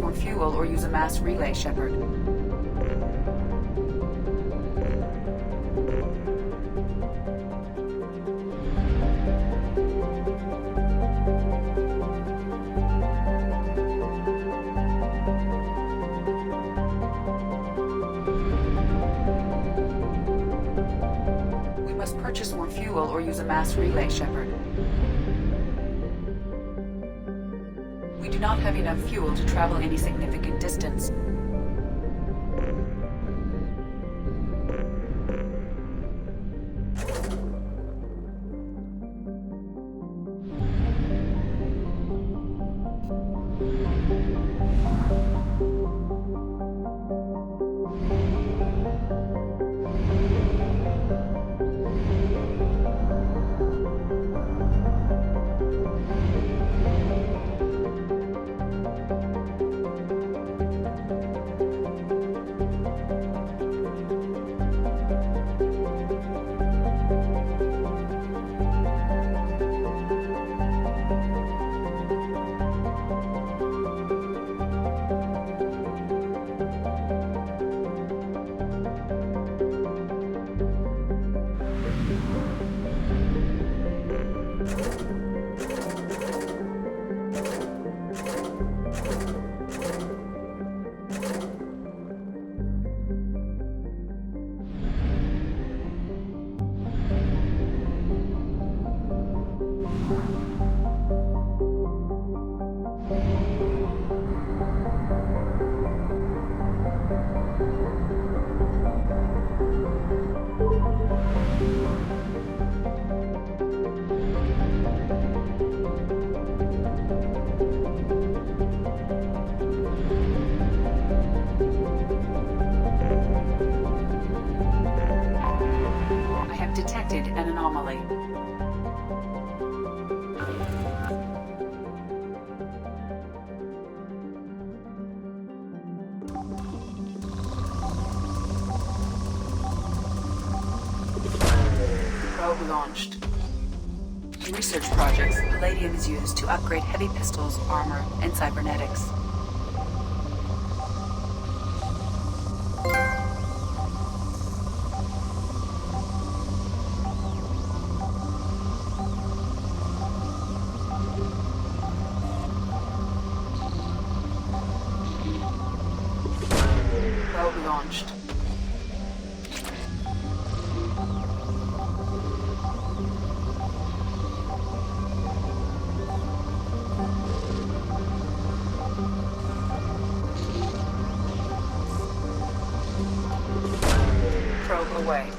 more fuel or use a mass relay, Shepard. We must purchase more fuel or use a mass relay, Shepard. We do not have enough fuel to travel any significant distance. Detected an anomaly. Probe launched. In research projects, palladium is used to upgrade heavy pistols, armor, and cybernetics. Probe launched. Probe away.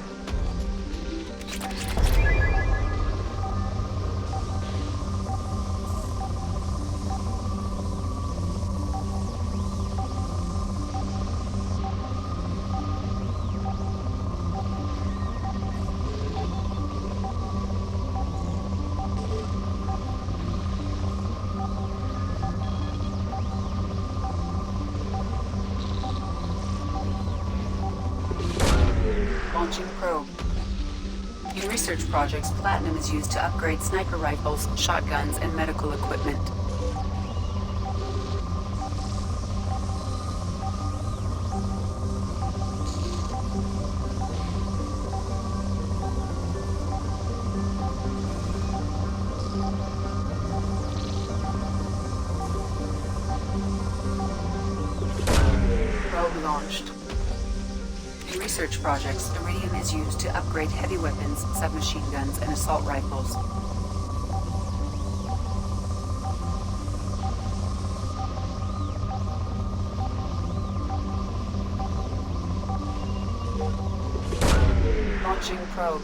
Launching probe. In research projects, platinum is used to upgrade sniper rifles, shotguns, and medical equipment. Probe launched. In research projects, iridium is used to upgrade heavy weapons, submachine guns, and assault rifles. Launching probe.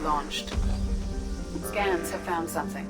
launched. Scans have found something.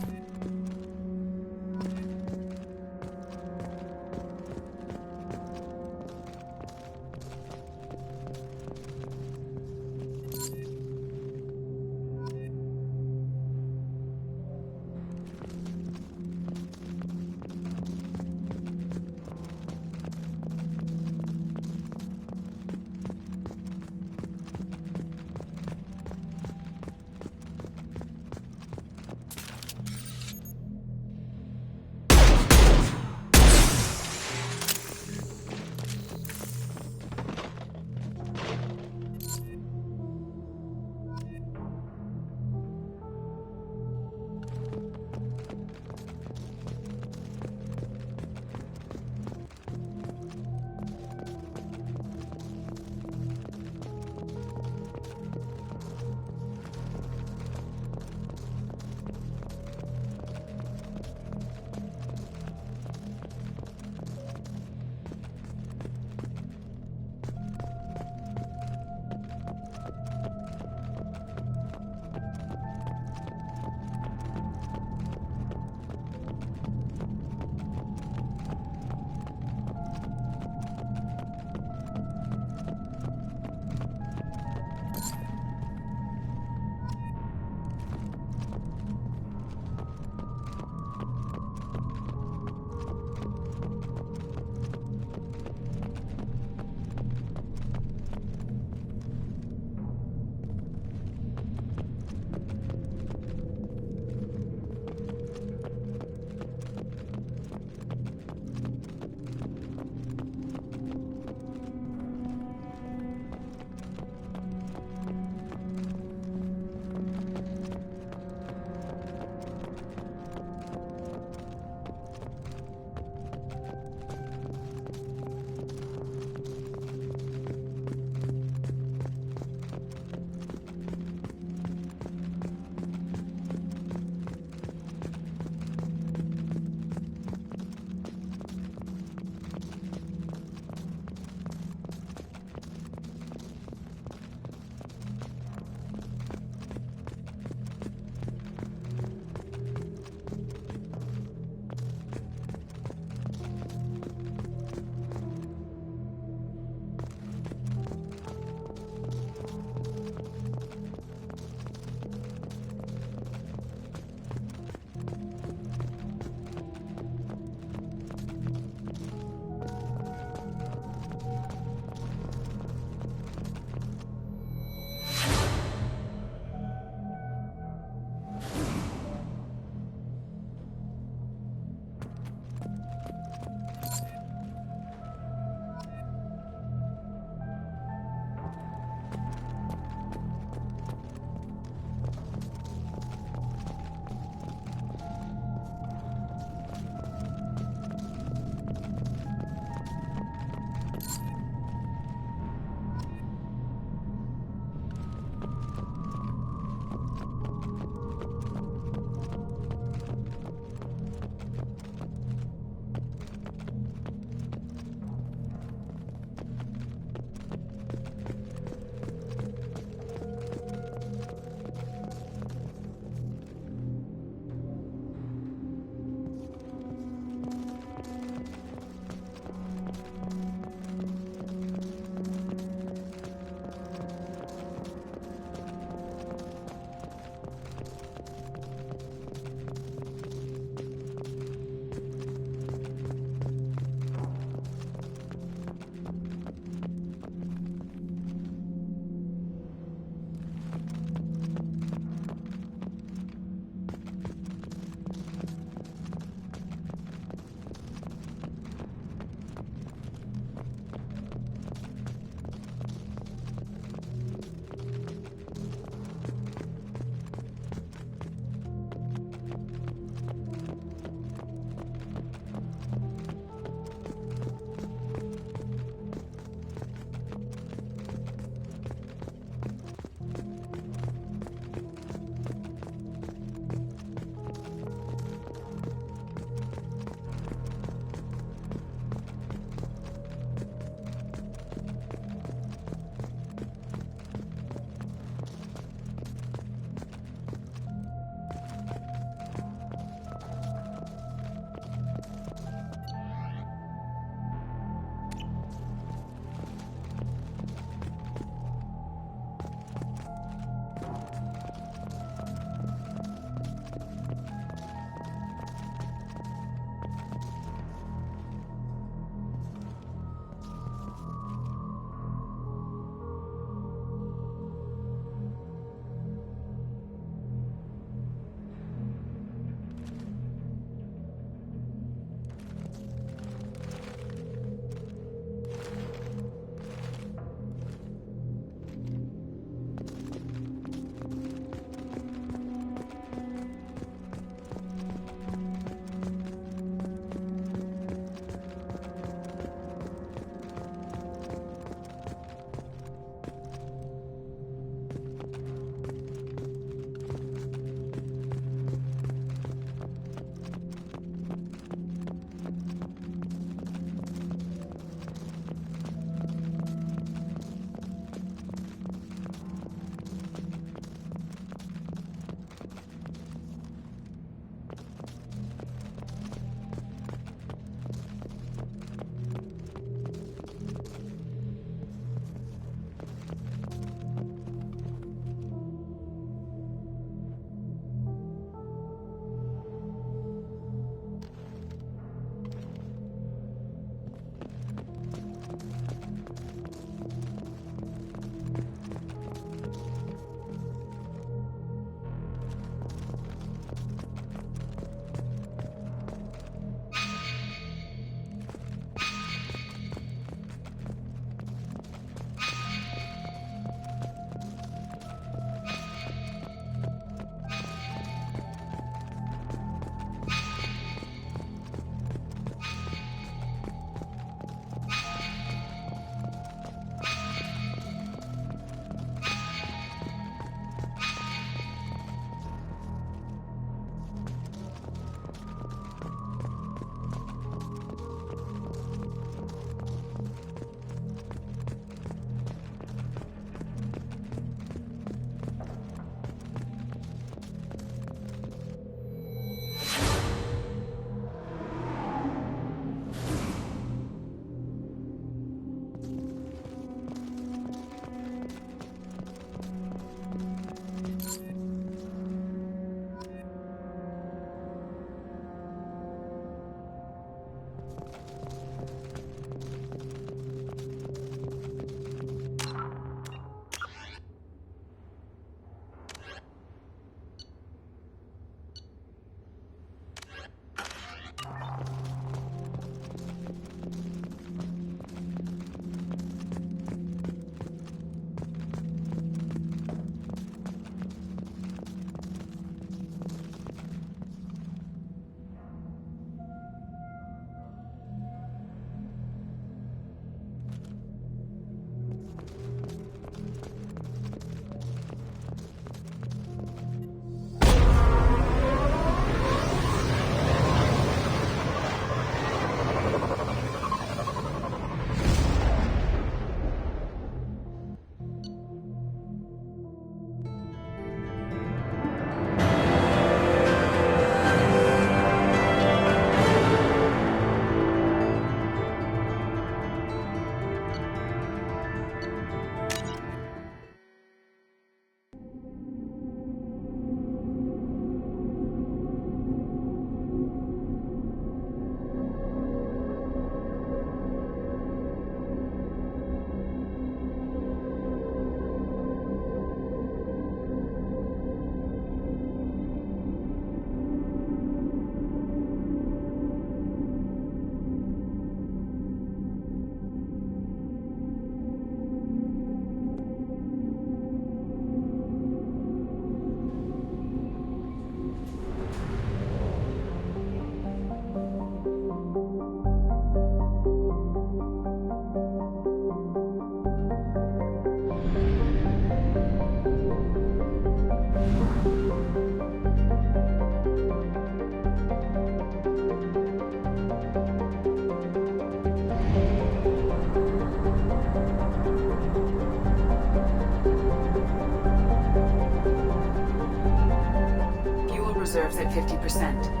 50%.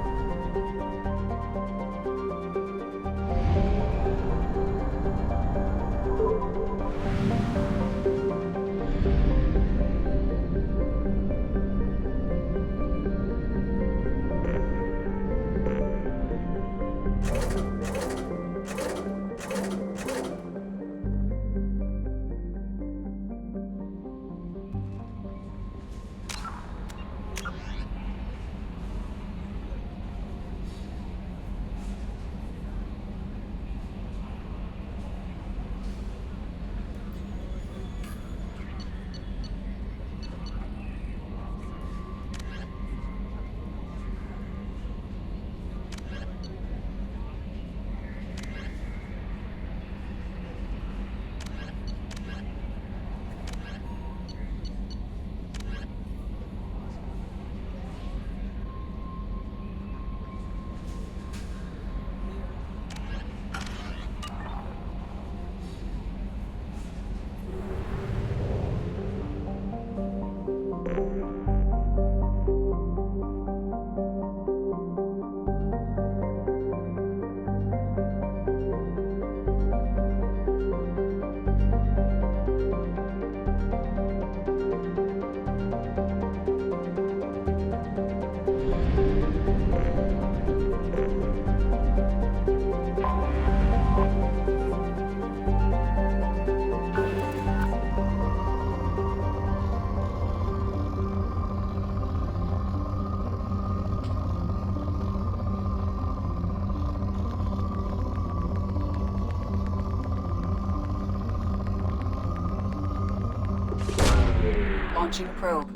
Launching probe.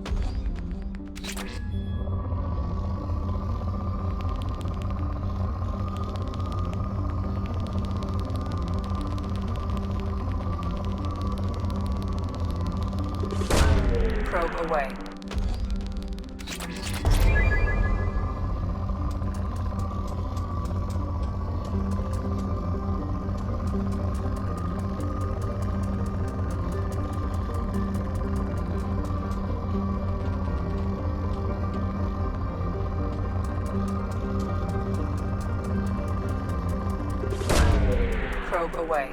Probe away. Probe away.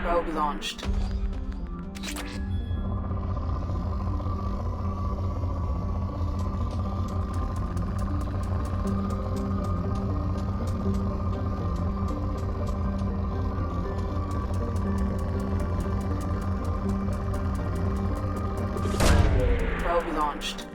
Probe launched. Probe launched.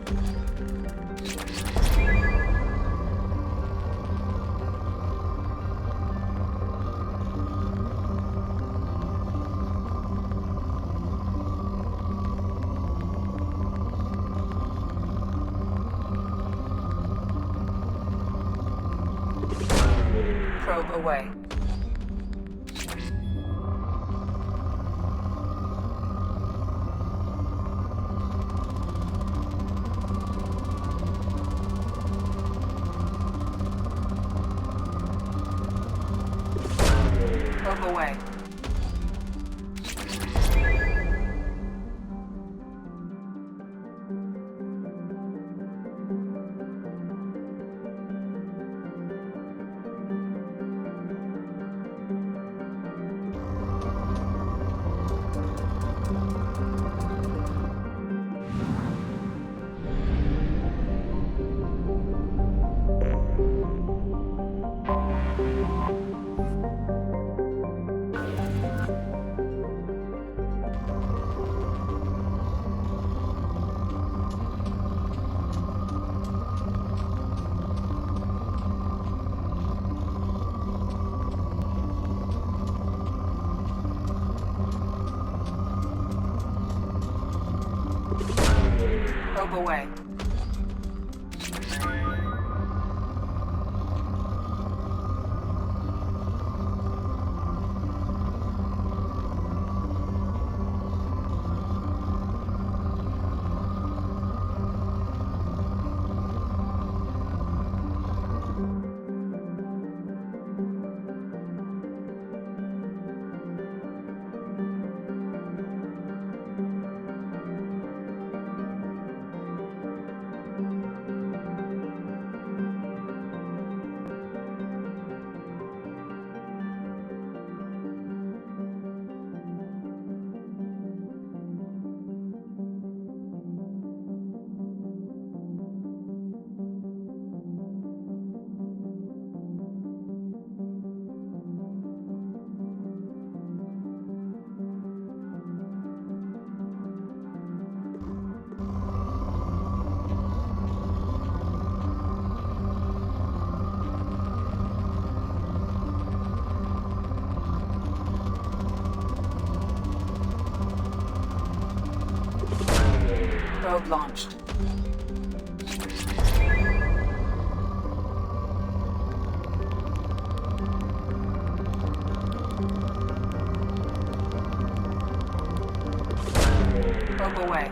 Probe away. Probe away. Probe away. Probe launched. Probe away.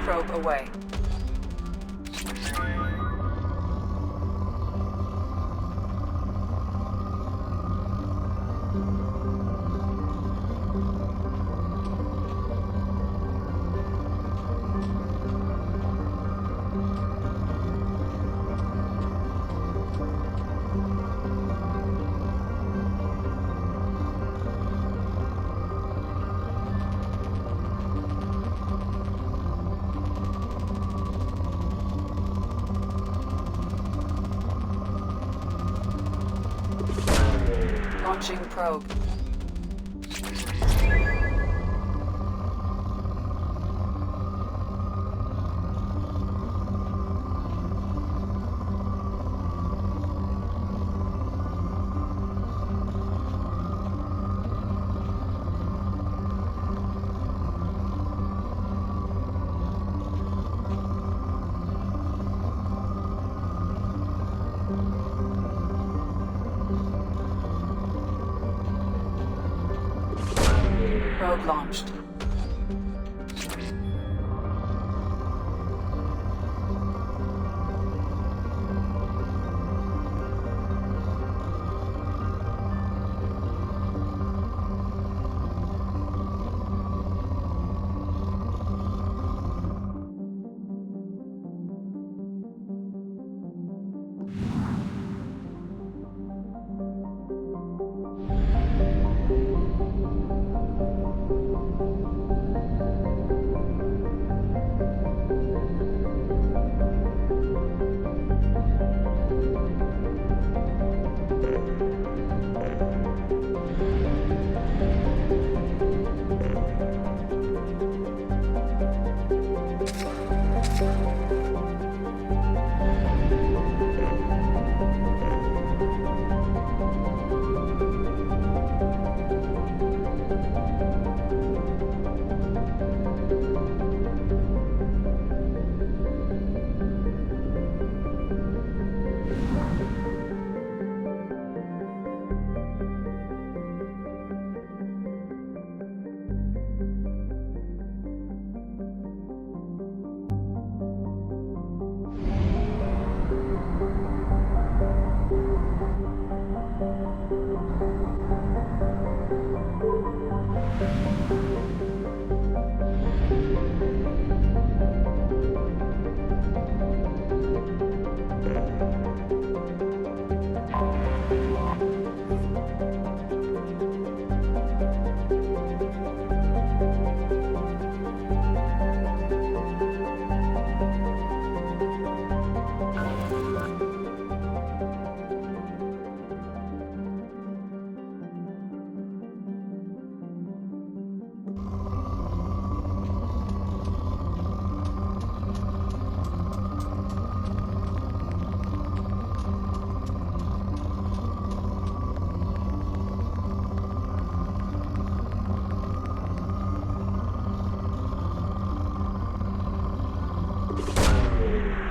Probe away. Launching probe. Probe launched.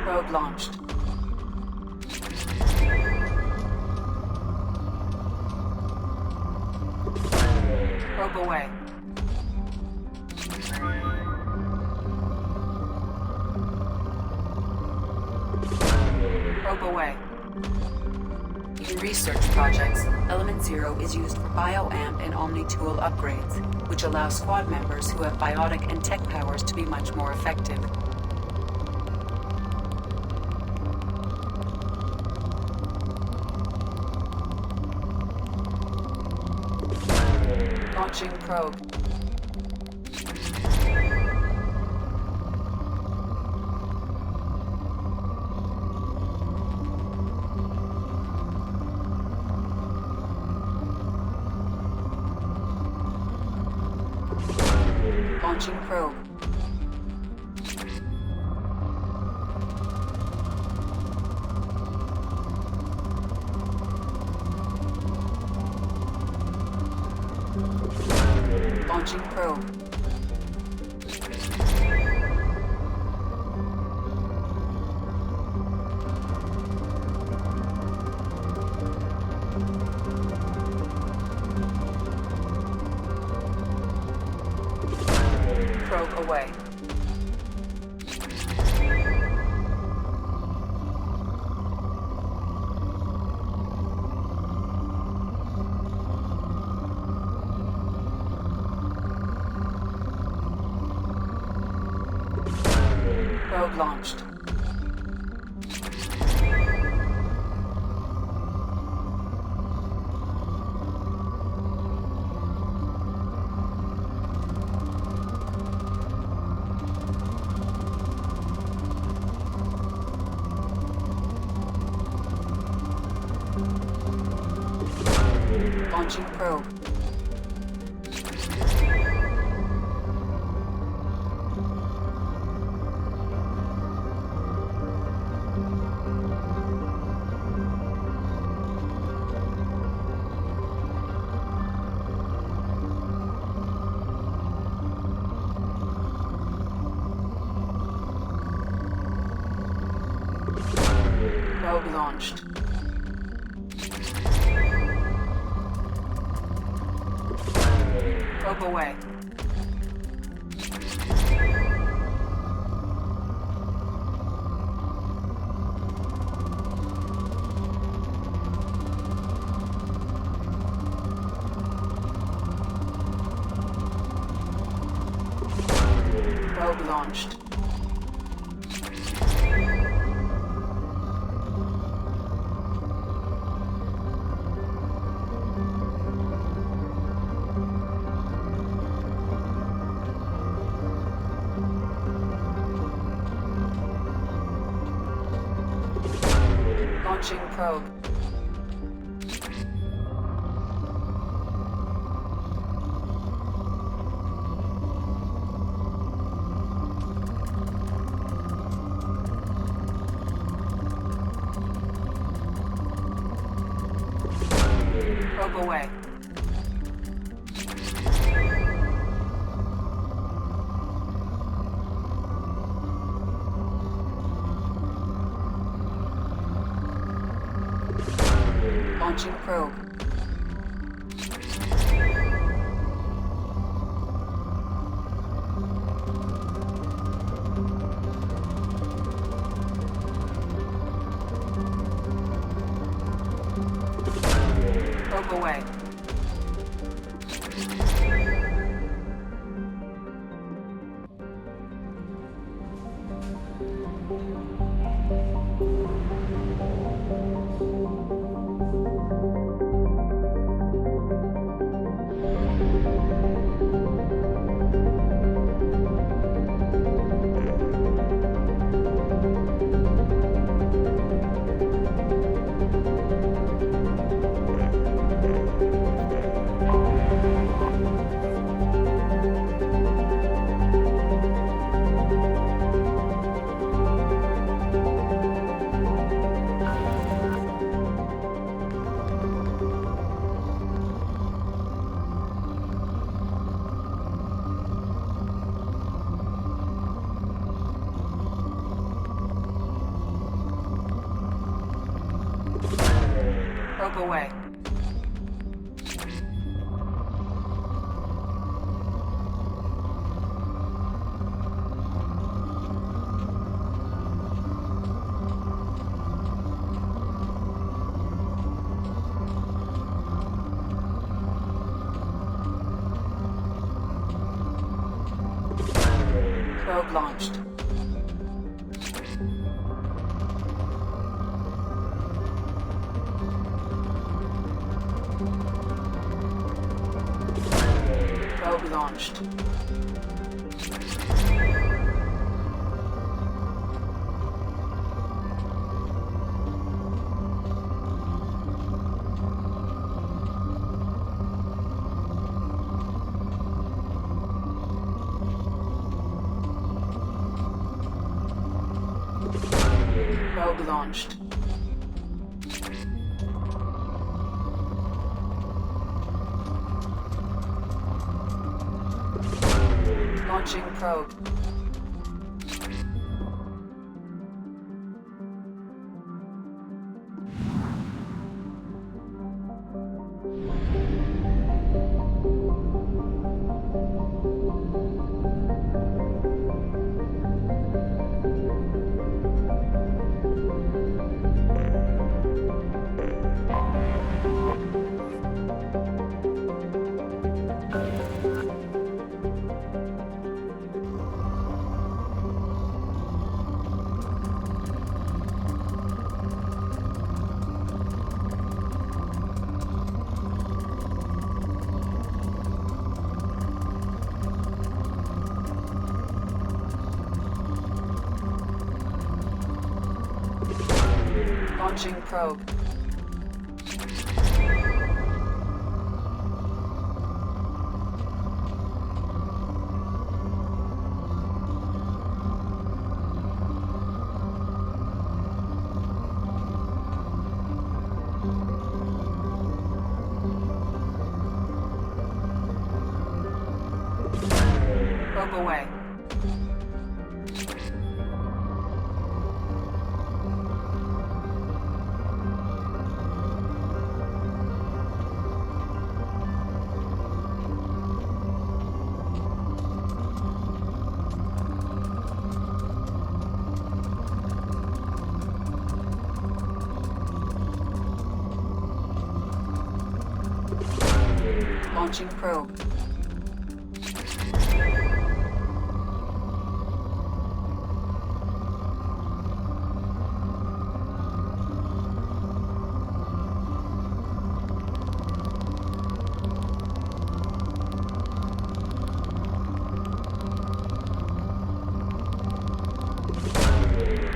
Probe launched. Probe away. Probe away. In research projects, Element Zero is used for bioamp and omni-tool upgrades, which allow squad members who have biotic and tech powers to be much more effective. Launching probe. Launching probe. Launching probe. Probe away. Probe launched. Launching probe. Probe launched. Probe away. Probe launched. Launching probe. Probe away. Launching probe. Probe away. Probe away. Probe launched. Probe launched. Probe launched. Launching probe. Launching probe. Probe away. Launching probe.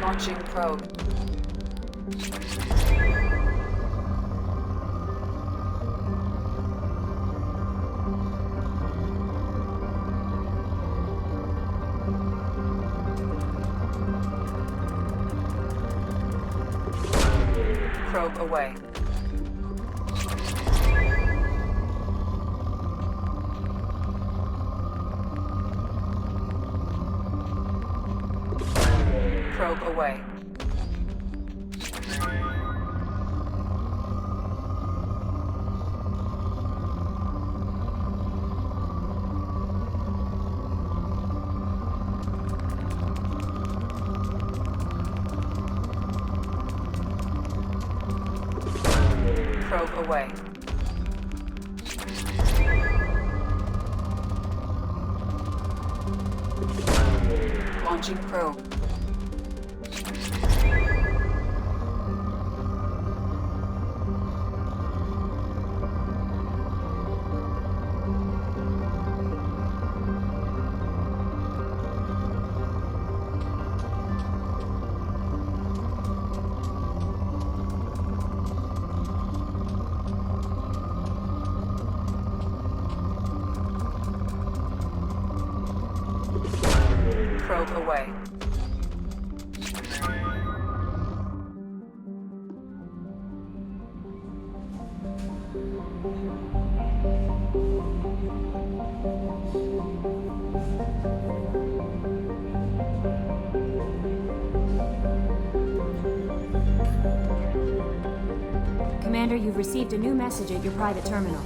Launching probe. Probe away. Probe away. Probe away. Launching probe. Probe away. Commander, you You've received a new message at your private terminal.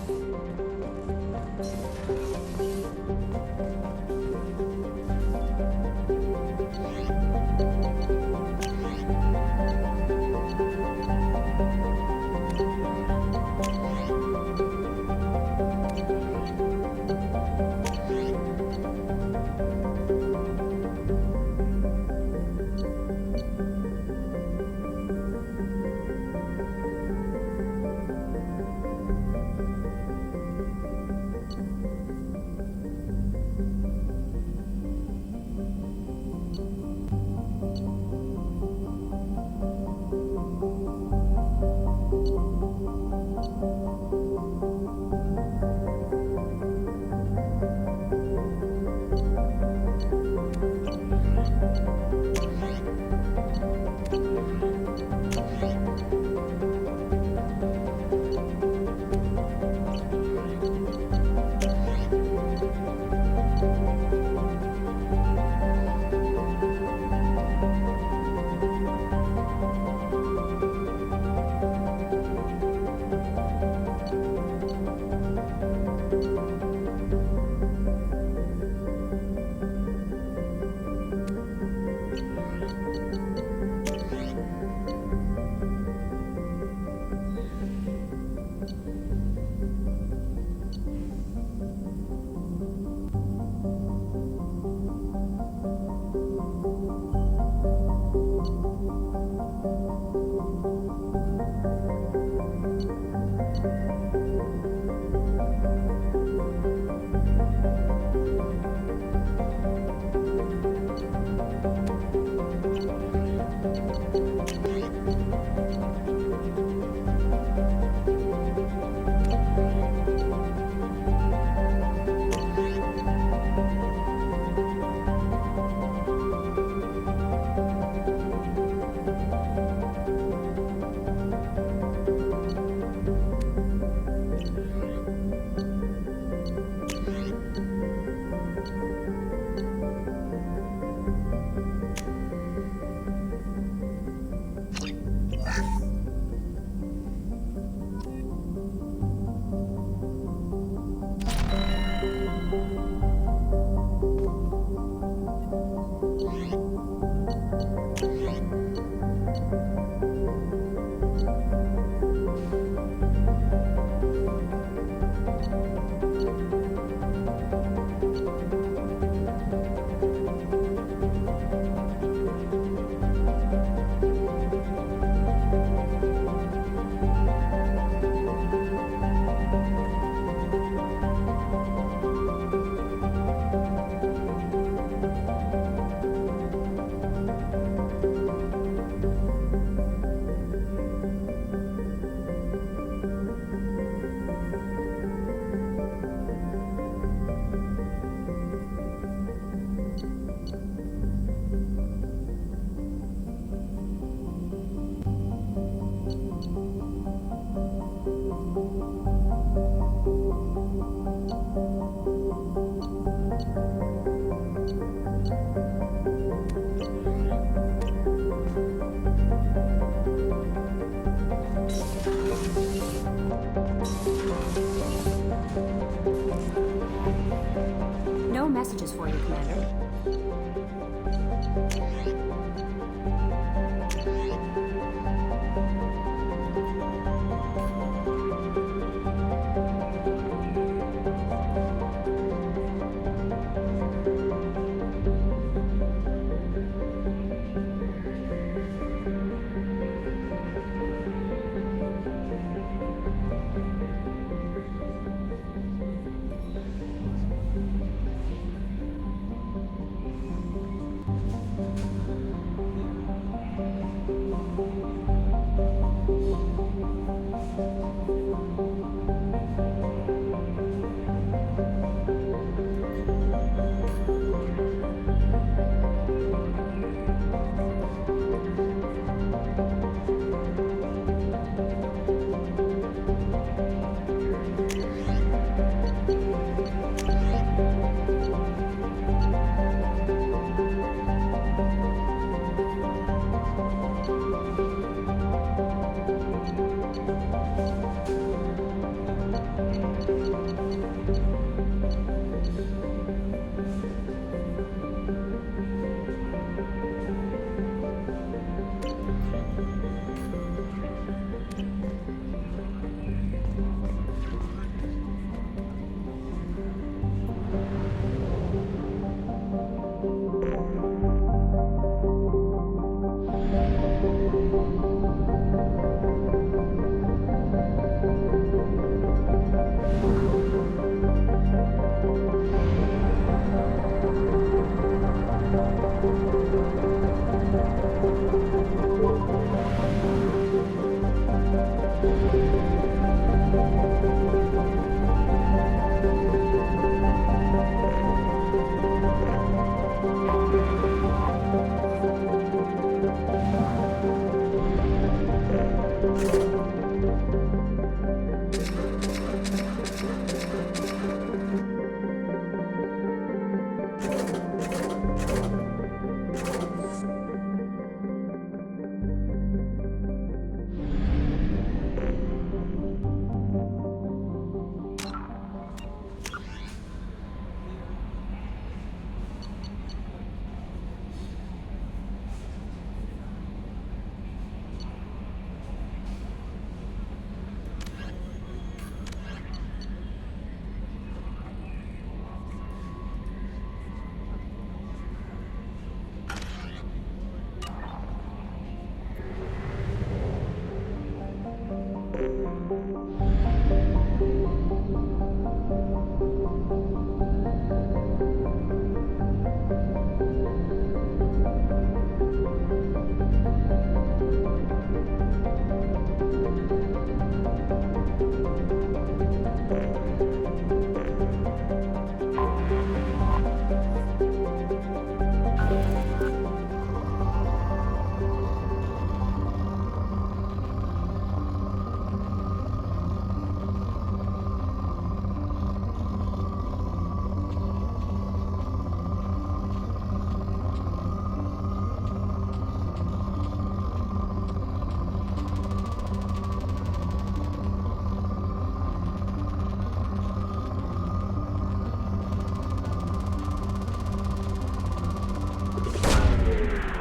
No messages for you, Commander.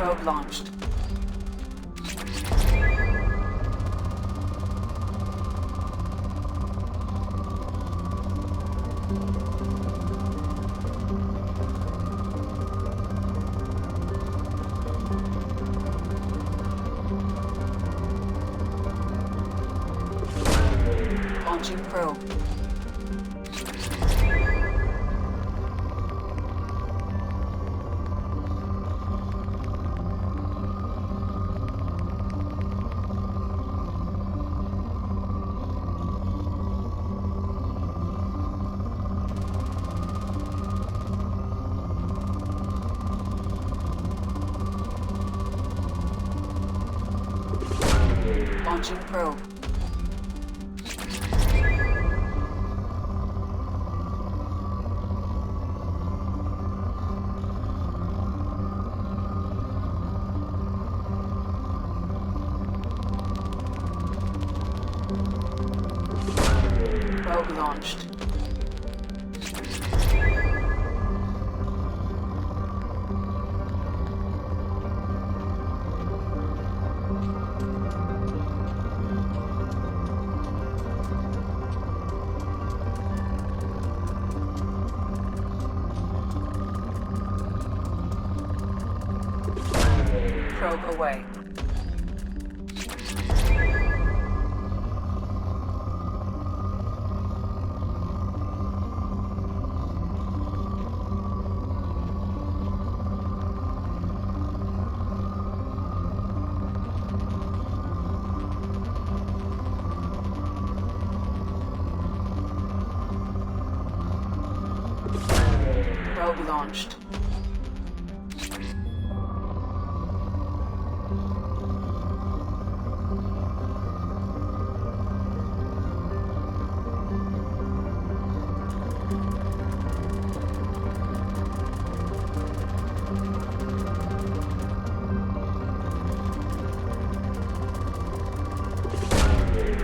Probe launched. Launching probe. Launching probe. Probe launched. Probe away. Probe launched.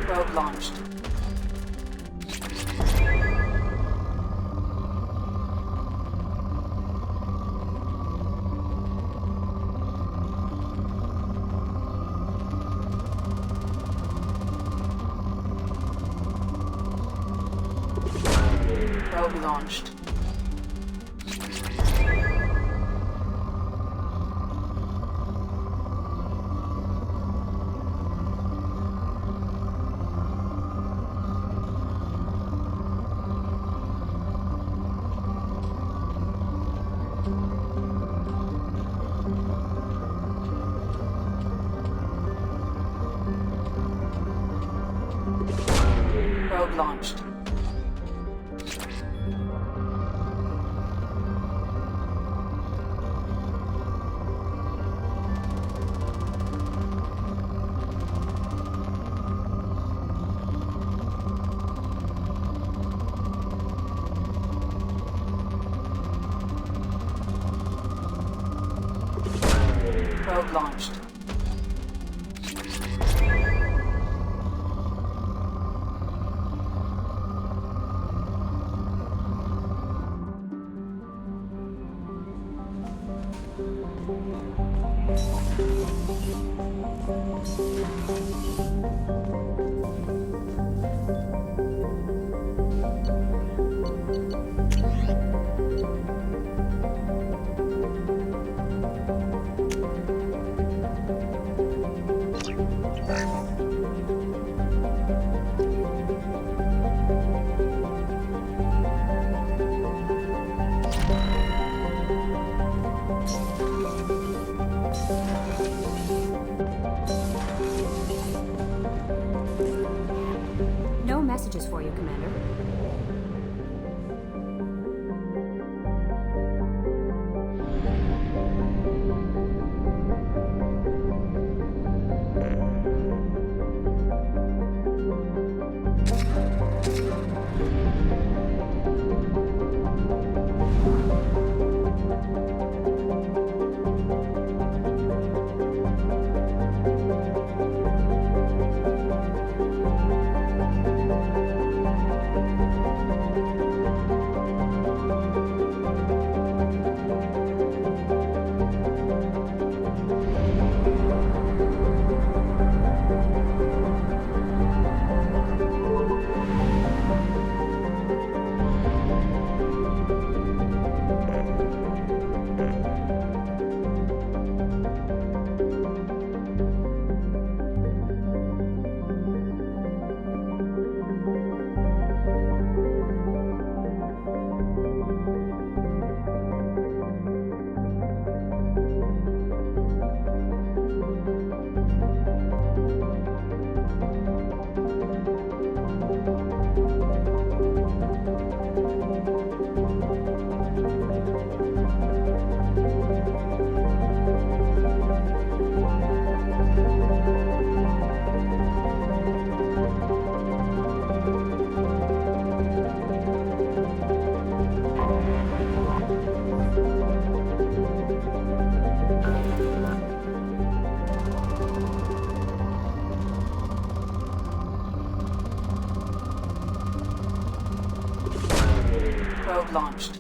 Probe launched. Probe launched. Probe launched. Probe launched. No messages for you, Commander. Probe launched.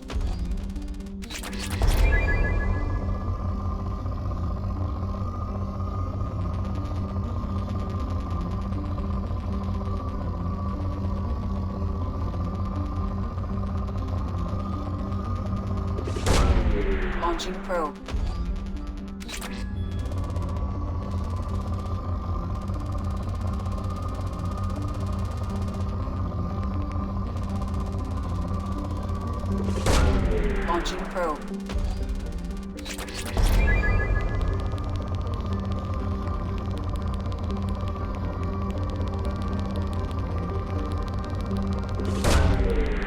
Launching probe. Launching probe.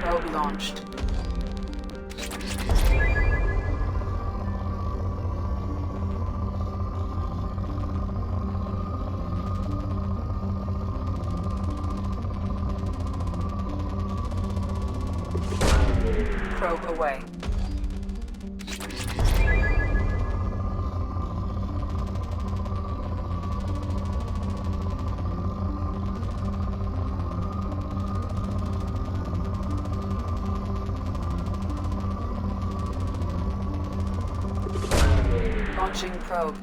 Probe launched. Probe away. Launching probe.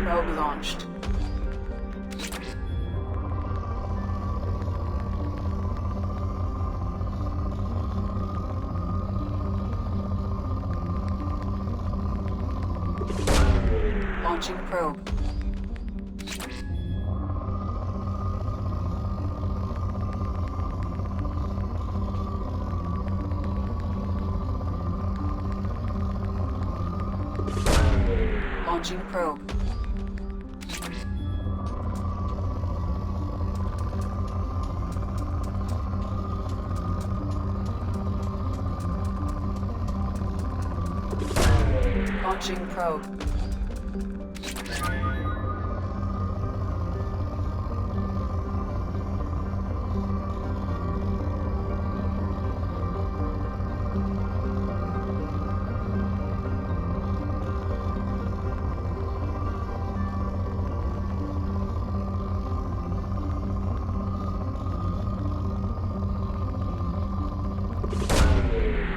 Probe launched. Launching probe. Launching probe. Launching probe.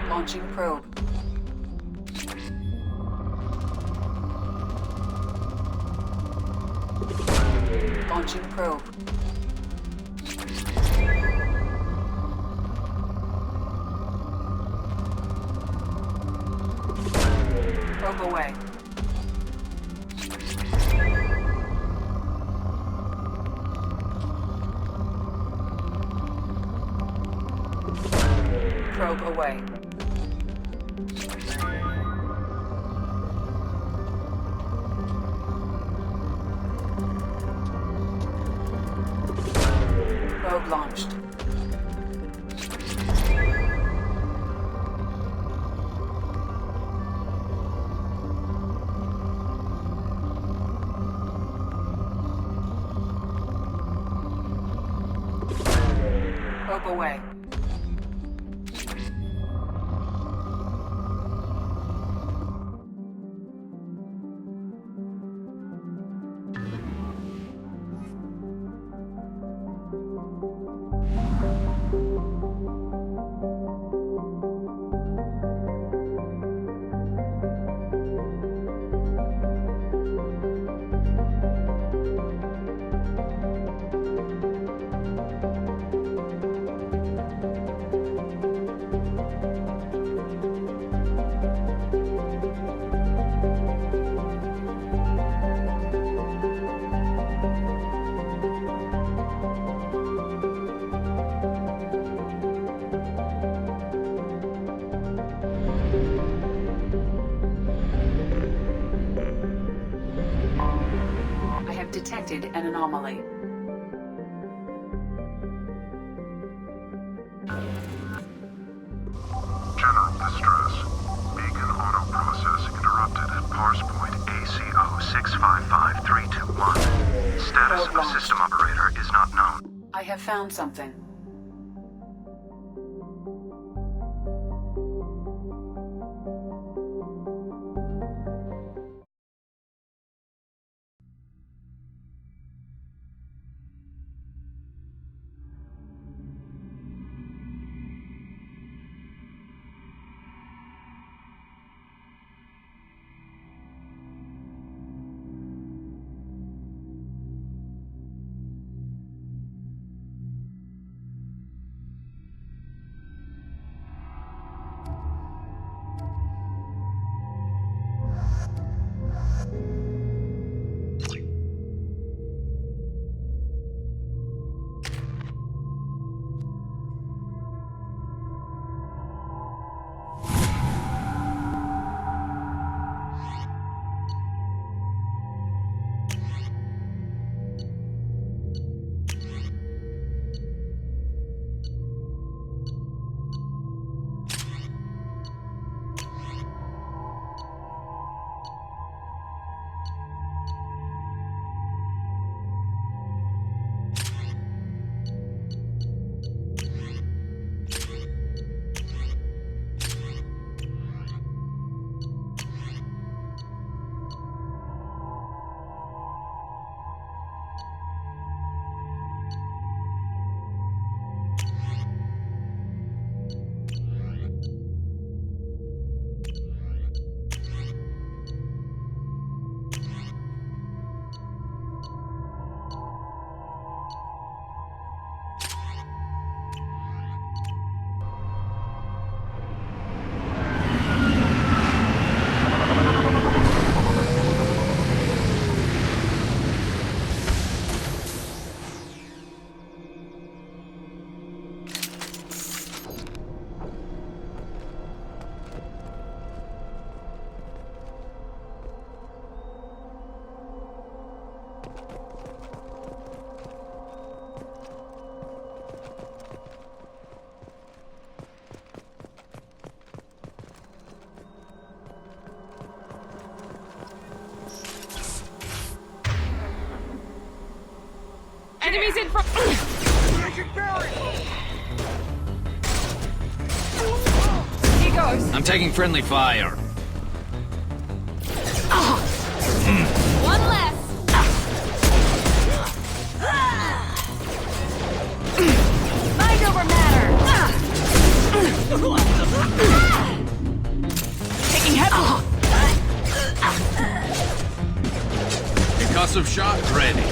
Launching probe. Launching probe. Probe away. Probe away. Probe launched. Probe away. Detected an anomaly. General distress. Beacon auto process interrupted at parse point ACO 655321. Status of system operator is not known. I have found something. Enemies in front. He goes. I'm taking friendly fire. One less. Mind over matter. Taking heavy. Concussive shot ready.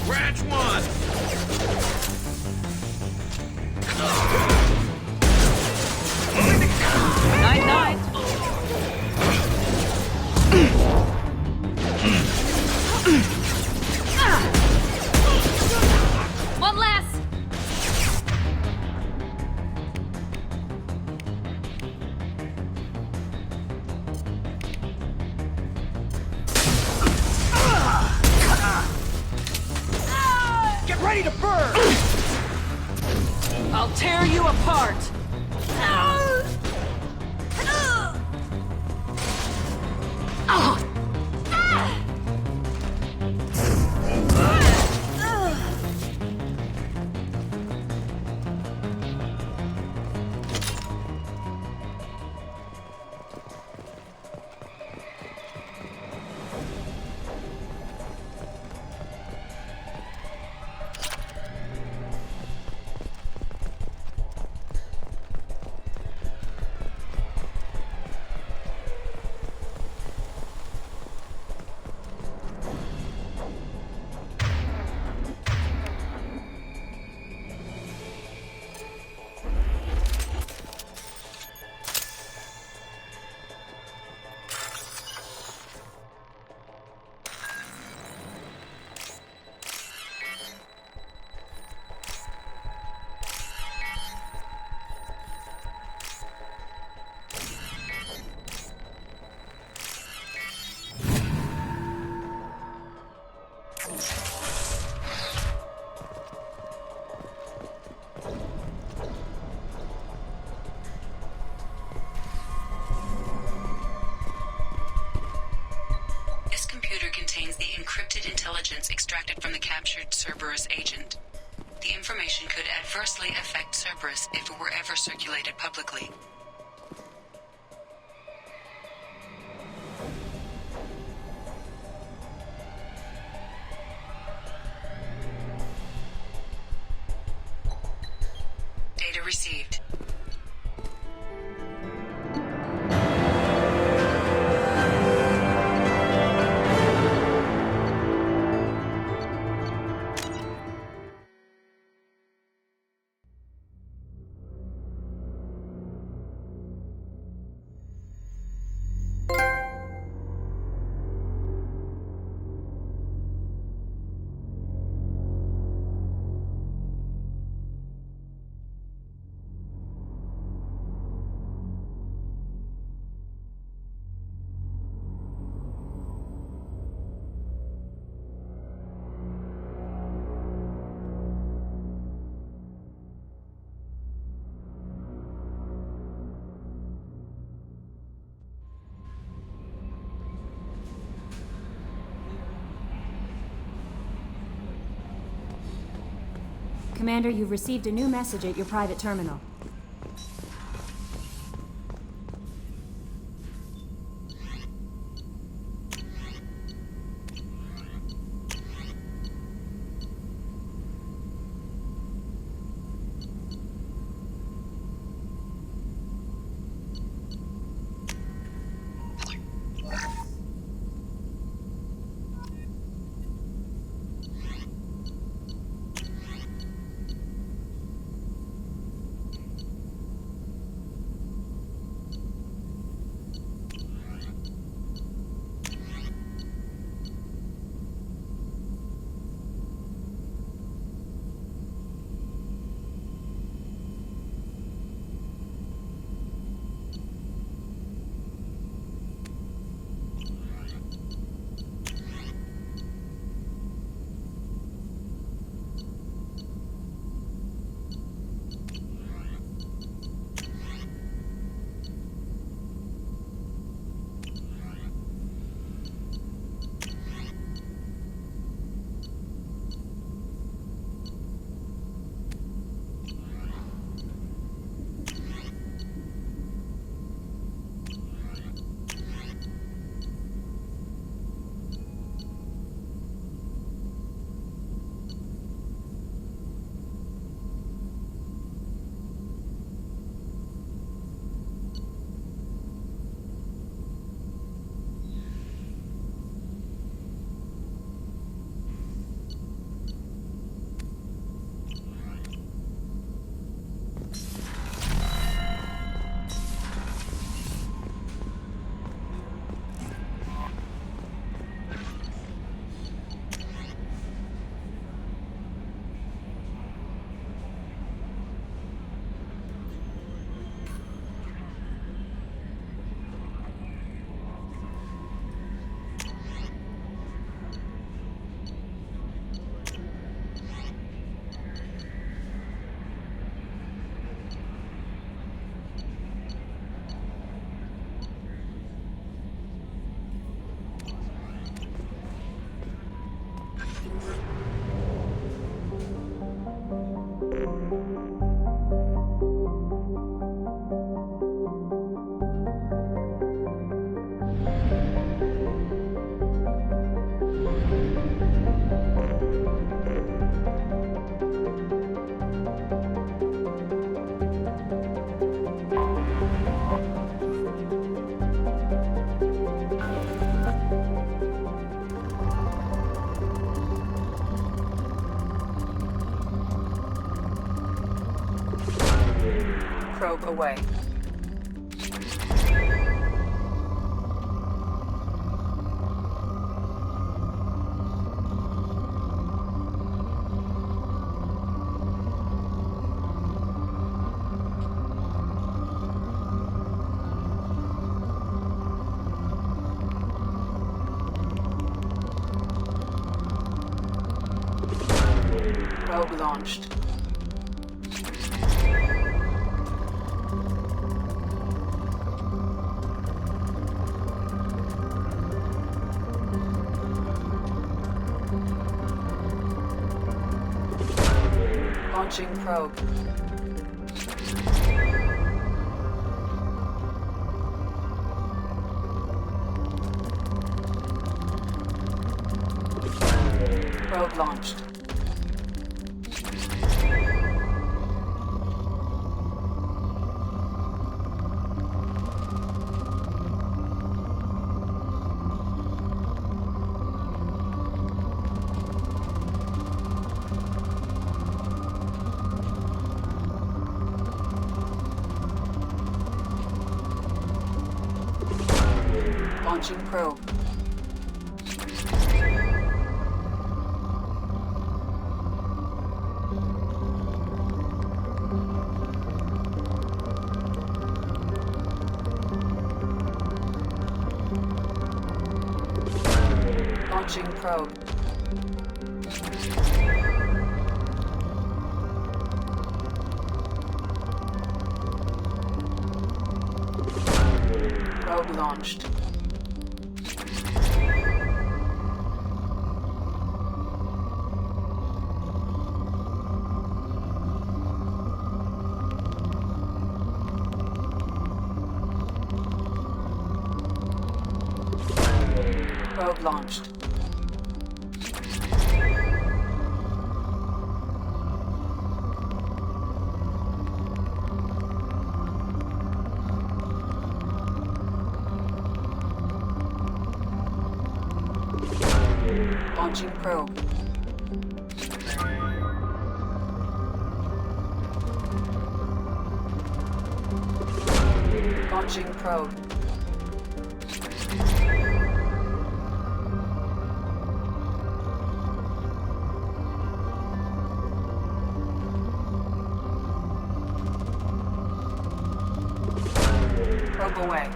Branch one. Night, night. One less. ready to burn! I'll tear you apart! This computer contains the encrypted intelligence extracted from the captured Cerberus agent. The information could adversely affect Cerberus if it were ever circulated publicly. Data received. Commander, you've received a new message at your private terminal. probe away. Probe launched. Launching probe. Probe launched. Launching probe. Launching probe. Probe launched. Probe launched. Launching probe. Launching probe. Probe away.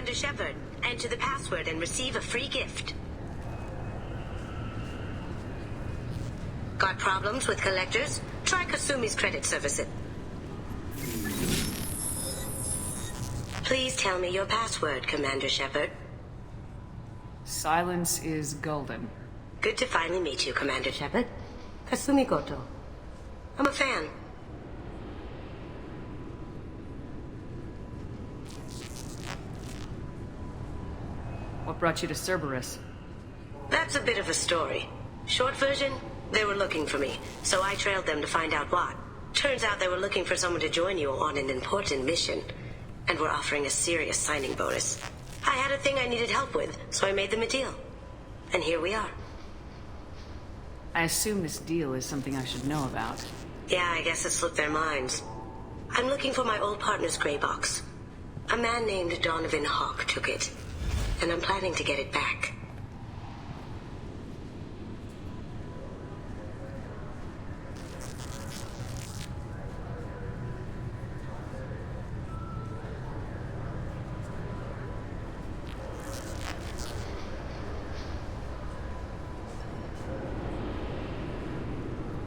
Commander Shepard. Enter the password and receive a free gift. Got problems with collectors? Try Kasumi's credit service. Please tell me your password, Commander Shepard. Silence is golden. Good to finally meet you, Commander Shepard. Kasumi Goto. I'm a fan. What brought you to Cerberus? That's a bit of a story. Short version, they were looking for me, so I trailed them to find out what. Turns out they were looking for someone to join you on an important mission, and were offering a serious signing bonus. I had a thing I needed help with, so I made them a deal. And here we are. I assume this deal is something I should know about. Yeah, I guess it slipped their minds. I'm looking for my old partner's gray box. A man named Donovan Hawk took it, and I'm planning to get it back.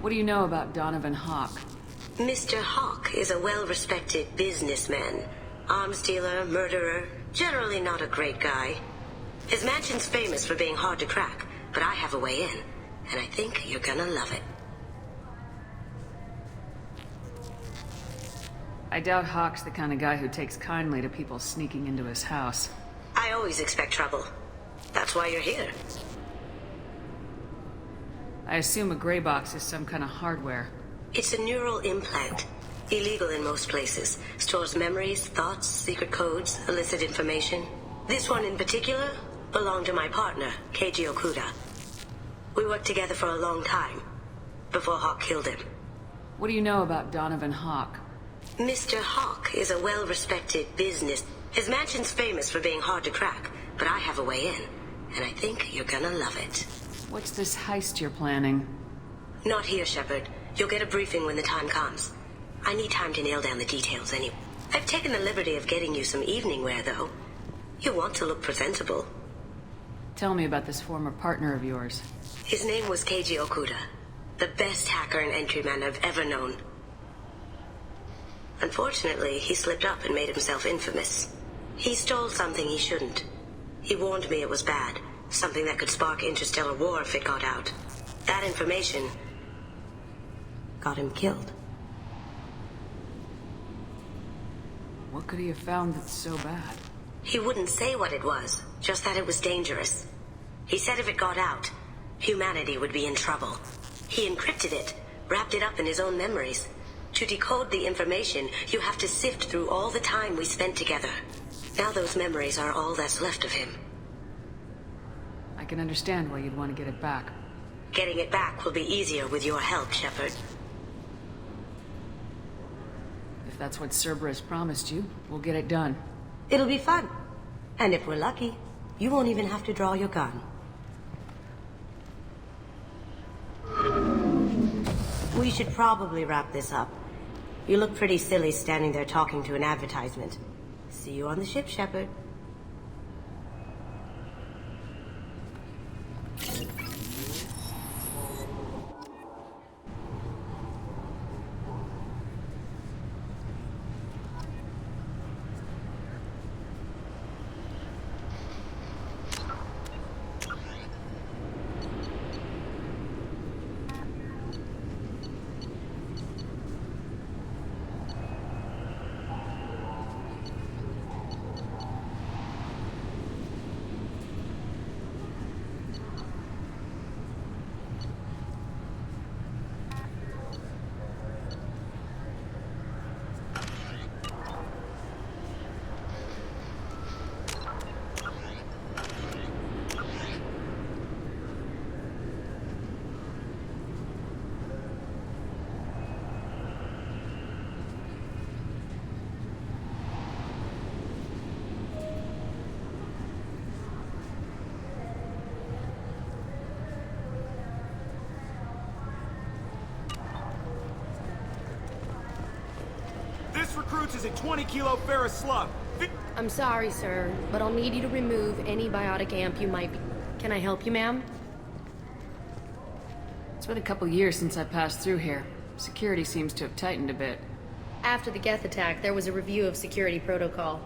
What do you know about Donovan Hawk? Mr. Hawk is a well-respected businessman. Arms dealer, murderer, generally not a great guy. His mansion's famous for being hard to crack, but I have a way in, and I think you're gonna love it. I doubt Hawk's the kind of guy who takes kindly to people sneaking into his house. I always expect trouble. That's why you're here. I assume a gray box is some kind of hardware. It's a neural implant. Illegal in most places. Stores memories, thoughts, secret codes, illicit information. This one in particular belonged to my partner, Keiji Okuda. We worked together for a long time, before Hawk killed him. What do you know about Donovan Hawk? Mr. Hawk is a well-respected business. His mansion's famous for being hard to crack, but I have a way in, and I think you're gonna love it. What's this heist you're planning? Not here, Shepard. You'll get a briefing when the time comes. I need time to nail down the details anyway. I've taken the liberty of getting you some evening wear, though. You want to look presentable. Tell me about this former partner of yours. His name was Keiji Okuda, the best hacker and entryman I've ever known. Unfortunately, he slipped up and made himself infamous. He stole something he shouldn't. He warned me it was bad, something that could spark interstellar war if it got out. That information got him killed. What could he have found that's so bad? He wouldn't say what it was, just that it was dangerous. He said if it got out, humanity would be in trouble. He encrypted it, wrapped it up in his own memories. To decode the information, you have to sift through all the time we spent together. Now those memories are all that's left of him. I can understand why you'd want to get it back. Getting it back will be easier with your help, Shepard. If that's what Cerberus promised you, we'll get it done. It'll be fun. And if we're lucky, you won't even have to draw your gun. We should probably wrap this up. You look pretty silly standing there talking to an advertisement. See you on the ship, Shepard. Last recruits is a 20-kilo ferrous slug. I'm sorry, sir, but I'll need you to remove any biotic amp you might be... Can I help you, ma'am? It's been a couple years since I passed through here. Security seems to have tightened a bit. After the Geth attack, there was a review of security protocol.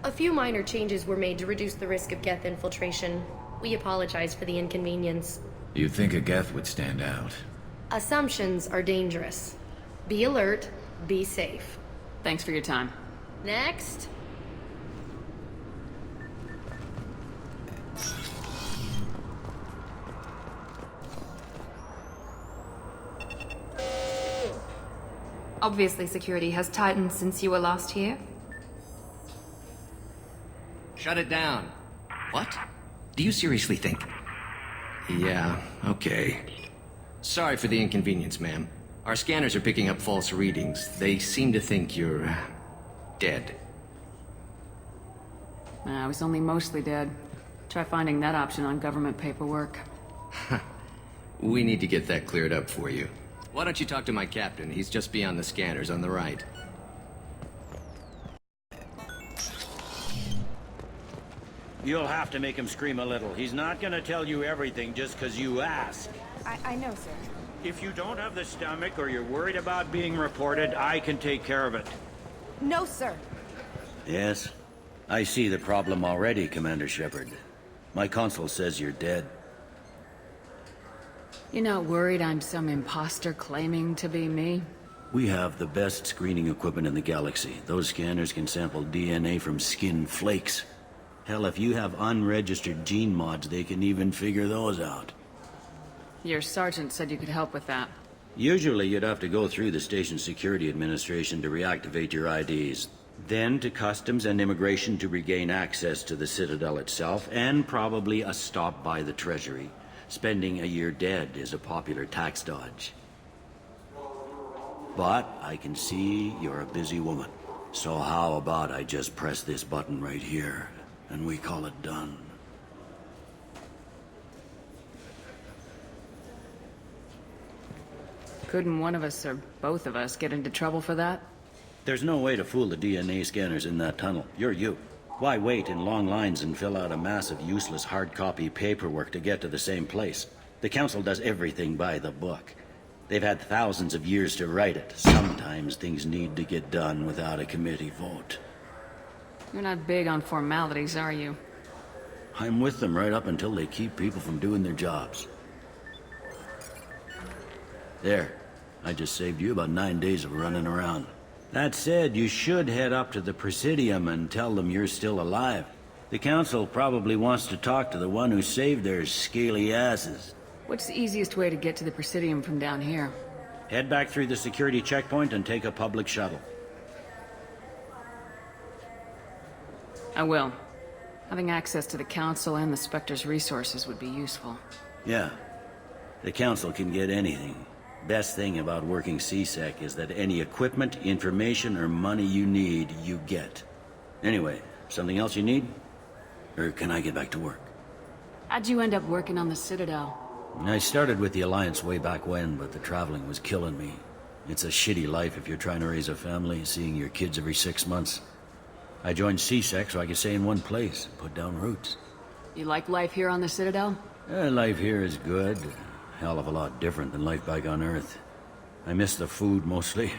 A few minor changes were made to reduce the risk of Geth infiltration. We apologize for the inconvenience. You'd think a Geth would stand out. Assumptions are dangerous. Be alert, be safe. Thanks for your time. Next. Obviously, security has tightened since you were last here. Shut it down. What? Do you seriously think? Yeah, okay. Sorry for the inconvenience, ma'am. Our scanners are picking up false readings. They seem to think you're... dead. I was only mostly dead. Try finding that option on government paperwork. We need to get that cleared up for you. Why don't you talk to my captain? He's just beyond the scanners on the right. You'll have to make him scream a little. He's not gonna tell you everything just because you ask. I know, sir. If you don't have the stomach or you're worried about being reported, I can take care of it. No, sir. Yes? I see the problem already, Commander Shepard. My consul says you're dead. You're not worried I'm some imposter claiming to be me? We have the best screening equipment in the galaxy. Those scanners can sample DNA from skin flakes. Hell, if you have unregistered gene mods, they can even figure those out. Your sergeant said you could help with that. Usually you'd have to go through the station security administration to reactivate your IDs. Then to customs and immigration to regain access to the Citadel itself, and probably a stop by the Treasury. Spending a year dead is a popular tax dodge. But I can see you're a busy woman. So how about I just press this button right here, and we call it done? Couldn't one of us or both of us get into trouble for that? There's no way to fool the DNA scanners in that tunnel. You're you. Why wait in long lines and fill out a massive useless hard copy paperwork to get to the same place? The Council does everything by the book. They've had thousands of years to write it. Sometimes things need to get done without a committee vote. You're not big on formalities, are you? I'm with them right up until they keep people from doing their jobs. There. I just saved you about 9 days of running around. That said, you should head up to the Presidium and tell them you're still alive. The Council probably wants to talk to the one who saved their scaly asses. What's the easiest way to get to the Presidium from down here? Head back through the security checkpoint and take a public shuttle. I will. Having access to the Council and the Spectre's resources would be useful. Yeah. The Council can get anything. Best thing about working CSEC is that any equipment, information, or money you need, you get. Anyway, something else you need? Or can I get back to work? How'd you end up working on the Citadel? I started with the Alliance way back when, but the traveling was killing me. It's a shitty life if you're trying to raise a family, seeing your kids every 6 months. I joined CSEC so I could stay in one place and put down roots. You like life here on the Citadel? Life here is good. Hell of a lot different than life back on Earth. I miss the food mostly.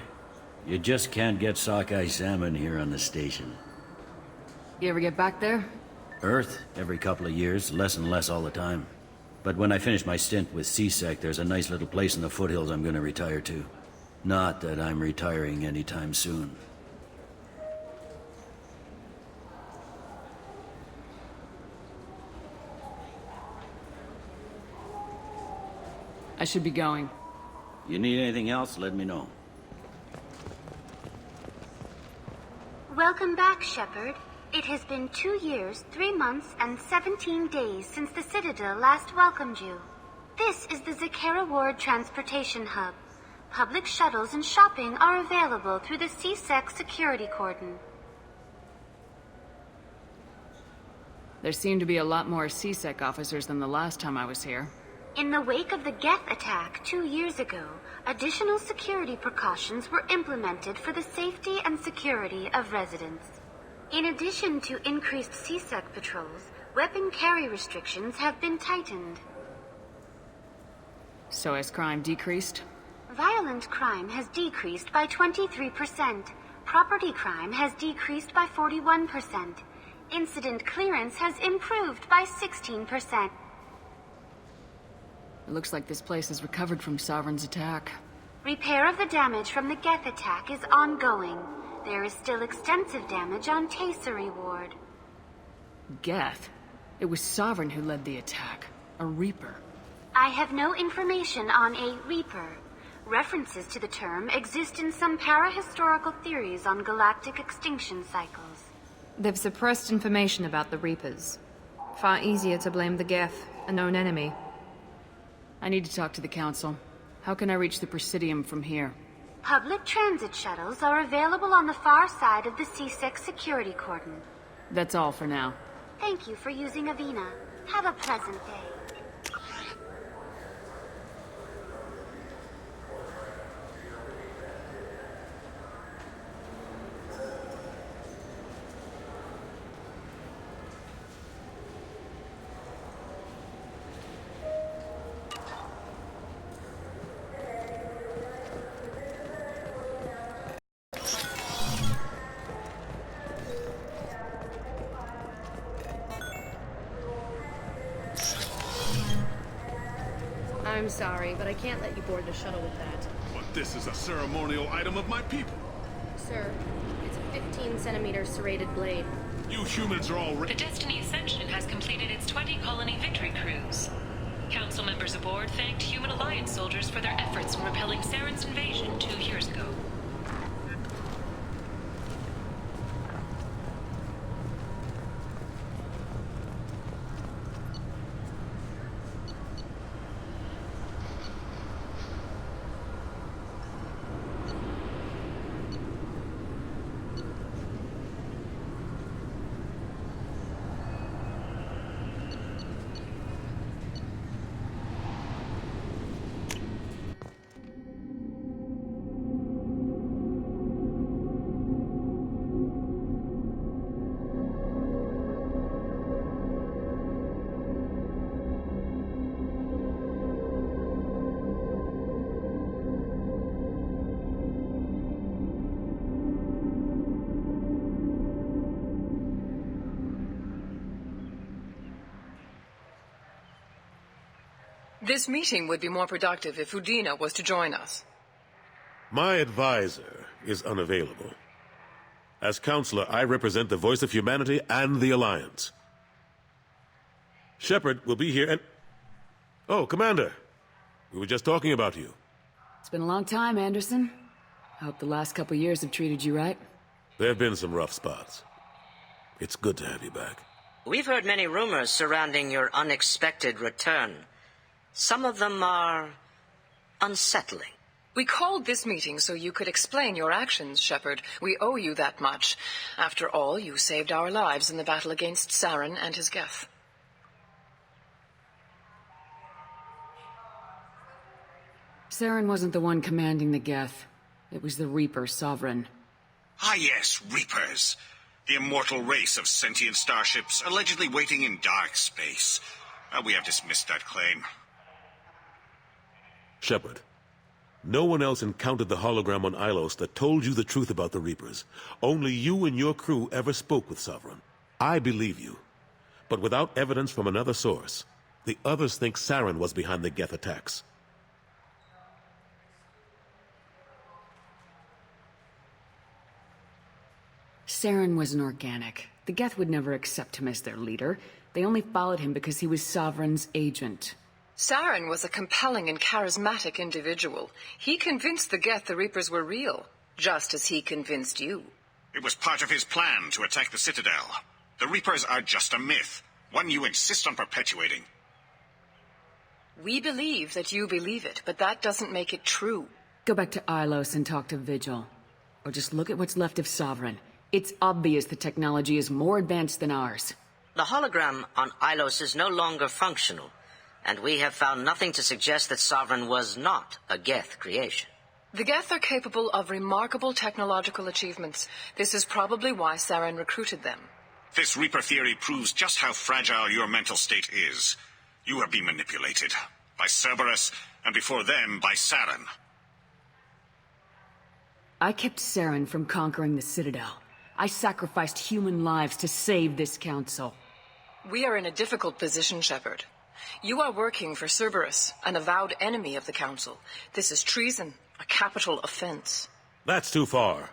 You just can't get sockeye salmon here on the station. You ever get back there? Earth, every couple of years, less and less all the time. But when I finish my stint with CSEC, there's a nice little place in the foothills I'm gonna retire to. Not that I'm retiring anytime soon. I should be going. You need anything else, let me know. Welcome back, Shepard. It has been 2 years, 3 months, and 17 days since the Citadel last welcomed you. This is the Zakera Ward Transportation Hub. Public shuttles and shopping are available through the CSEC security cordon. There seem to be a lot more CSEC officers than the last time I was here. In the wake of the Geth attack 2 years ago, additional security precautions were implemented for the safety and security of residents. In addition to increased CSEC patrols, weapon carry restrictions have been tightened. So has crime decreased? Violent crime has decreased by 23%. Property crime has decreased by 41%. Incident clearance has improved by 16%. It looks like this place has recovered from Sovereign's attack. Repair of the damage from the Geth attack is ongoing. There is still extensive damage on Tasery Ward. Geth? It was Sovereign who led the attack. A Reaper. I have no information on a Reaper. References to the term exist in some parahistorical theories on galactic extinction cycles. They've suppressed information about the Reapers. Far easier to blame the Geth, a known enemy. I need to talk to the Council. How can I reach the Presidium from here? Public transit shuttles are available on the far side of the CSEC security cordon. That's all for now. Thank you for using Avina. Have a pleasant day. I'm sorry, but I can't let you board the shuttle with that. But this is a ceremonial item of my people. Sir, it's a 15-centimeter serrated blade. You humans are all... The Destiny Ascension has completed its 20-colony victory cruise. Council members aboard thanked Human Alliance soldiers for their efforts in repelling Saren's invasion 2 years ago. This meeting would be more productive if Udina was to join us. My advisor is unavailable. As counselor, I represent the voice of humanity and the Alliance. Shepard will be here and... Oh, Commander. We were just talking about you. It's been a long time, Anderson. I hope the last couple years have treated you right. There have been some rough spots. It's good to have you back. We've heard many rumors surrounding your unexpected return. Some of them are unsettling. We called this meeting so you could explain your actions, Shepard. We owe you that much. After all, you saved our lives in the battle against Saren and his Geth. Saren wasn't the one commanding the Geth. It was the Reaper Sovereign. Ah yes, Reapers. The immortal race of sentient starships allegedly waiting in dark space. We have dismissed that claim. Shepard, no one else encountered the hologram on Ilos that told you the truth about the Reapers. Only you and your crew ever spoke with Sovereign. I believe you. But without evidence from another source, the others think Saren was behind the Geth attacks. Saren was an organic. The Geth would never accept him as their leader. They only followed him because he was Sovereign's agent. Saren was a compelling and charismatic individual. He convinced the Geth the Reapers were real, just as he convinced you. It was part of his plan to attack the Citadel. The Reapers are just a myth, one you insist on perpetuating. We believe that you believe it, but that doesn't make it true. Go back to Ilos and talk to Vigil. Or just look at what's left of Sovereign. It's obvious the technology is more advanced than ours. The hologram on Ilos is no longer functional. and we have found nothing to suggest that Sovereign was not a Geth creation. The Geth are capable of remarkable technological achievements. This is probably why Saren recruited them. This Reaper theory proves just how fragile your mental state is. You are being manipulated. By Cerberus, and before them, by Saren. I kept Saren from conquering the Citadel. I sacrificed human lives to save this council. We are in a difficult position, Shepard. You are working for Cerberus, an avowed enemy of the Council. This is treason, a capital offense. That's too far.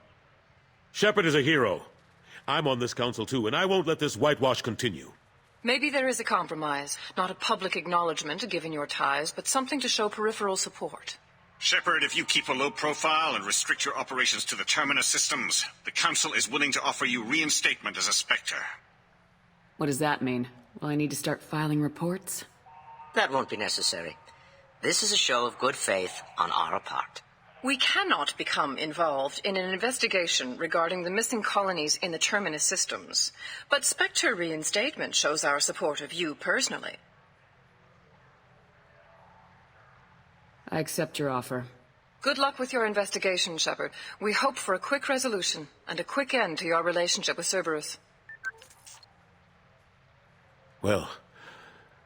Shepard is a hero. I'm on this council too, and I won't let this whitewash continue. Maybe there is a compromise. Not a public acknowledgement given your ties, but something to show peripheral support. Shepard, if you keep a low profile and restrict your operations to the Terminus systems, the Council is willing to offer you reinstatement as a Spectre. What does that mean? Will I need to start filing reports? That won't be necessary. This is a show of good faith on our part. We cannot become involved in an investigation regarding the missing colonies in the Terminus systems, but Spectre reinstatement shows our support of you personally. I accept your offer. Good luck with your investigation, Shepard. We hope for a quick resolution and a quick end to your relationship with Cerberus. Well,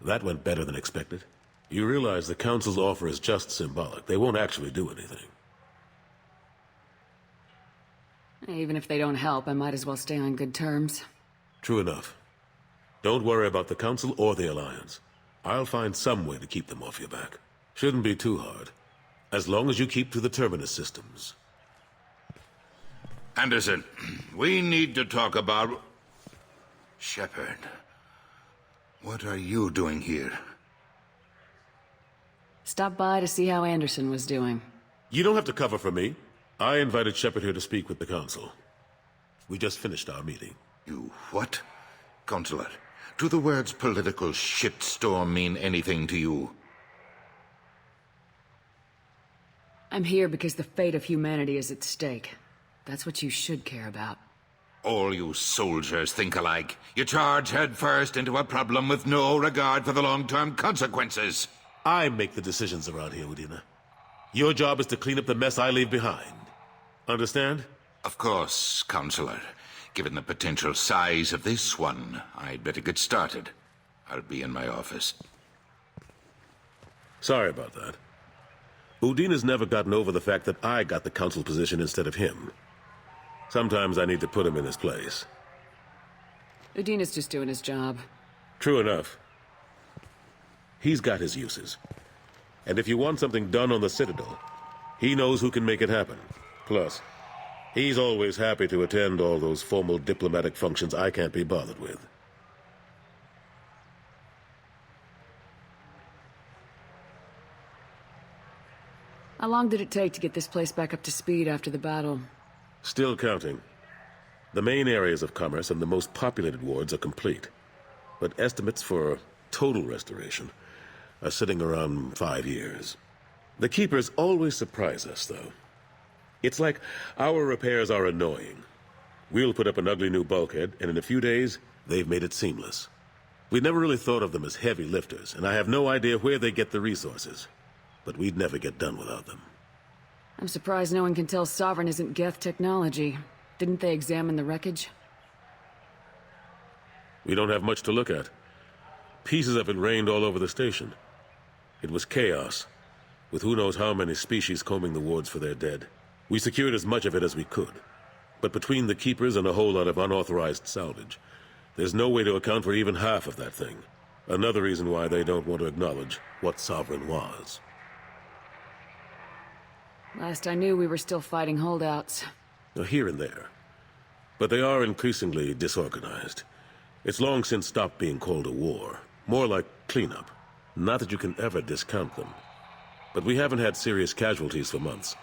that went better than expected. You realize the Council's offer is just symbolic. They won't actually do anything. Even if they don't help, I might as well stay on good terms. True enough. Don't worry about the Council or the Alliance. I'll find some way to keep them off your back. Shouldn't be too hard. As long as you keep to the Terminus systems. Anderson, we need to talk about... Shepard. What are you doing here? Stop by to see how Anderson was doing. You don't have to cover for me. I invited Shepard here to speak with the Council. We just finished our meeting. You what? Consular, do the words political shitstorm mean anything to you? I'm here because the fate of humanity is at stake. That's what you should care about. All you soldiers think alike. You charge headfirst into a problem with no regard for the long-term consequences. I make the decisions around here, Udina. Your job is to clean up the mess I leave behind. Understand? Of course, Counselor. Given the potential size of this one, I'd better get started. I'll be in my office. Sorry about that. Udina's never gotten over the fact that I got the Council position instead of him. Sometimes I need to put him in his place. Udina's just doing his job. True enough. He's got his uses. And if you want something done on the Citadel, he knows who can make it happen. Plus, he's always happy to attend all those formal diplomatic functions I can't be bothered with. How long did it take to get this place back up to speed after the battle? Still counting. The main areas of commerce and the most populated wards are complete. But estimates for total restoration are sitting around 5 years. The Keepers always surprise us, though. It's like our repairs are annoying. We'll put up an ugly new bulkhead, and in a few days, they've made it seamless. We never really thought of them as heavy lifters, and I have no idea where they get the resources. But we'd never get done without them. I'm surprised no one can tell Sovereign isn't Geth technology. Didn't they examine the wreckage? We don't have much to look at. Pieces of it rained all over the station. It was chaos, with who knows how many species combing the wards for their dead. We secured as much of it as we could. But between the Keepers and a whole lot of unauthorized salvage, there's no way to account for even half of that thing. Another reason why they don't want to acknowledge what Sovereign was. Last I knew, we were still fighting holdouts. Here and there. But they are increasingly disorganized. It's long since stopped being called a war. More like cleanup. Not that you can ever discount them. But we haven't had serious casualties for months.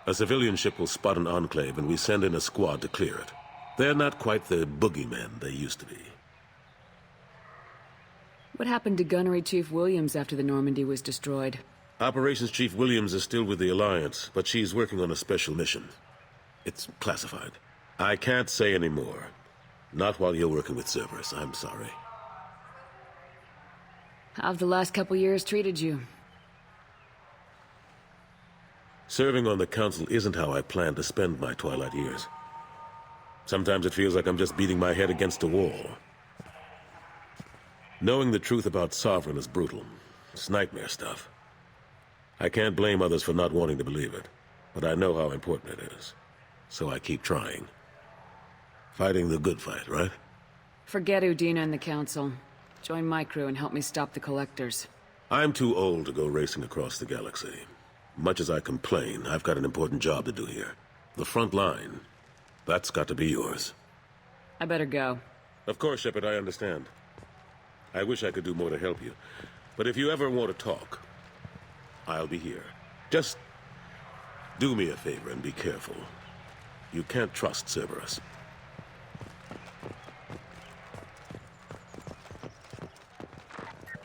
A civilian ship will spot an enclave and we send in a squad to clear it. They're not quite the boogeymen they used to be. What happened to Gunnery Chief Williams after the Normandy was destroyed? Operations Chief Williams is still with the Alliance, but she's working on a special mission. It's classified. I can't say any more. Not while you're working with Cerberus, I'm sorry. How've the last couple years treated you? Serving on the council isn't how I plan to spend my twilight years. Sometimes it feels like I'm just beating my head against a wall. Knowing the truth about Sovereign is brutal. It's nightmare stuff. I can't blame others for not wanting to believe it, but I know how important it is. So I keep trying. Fighting the good fight, right? Forget Udina and the council. Join my crew and help me stop the collectors. I'm too old to go racing across the galaxy. Much as I complain, I've got an important job to do here. The front line. That's got to be yours. I better go. Of course, Shepard, I understand. I wish I could do more to help you. But if you ever want to talk, I'll be here. Just do me a favor and be careful. You can't trust Cerberus.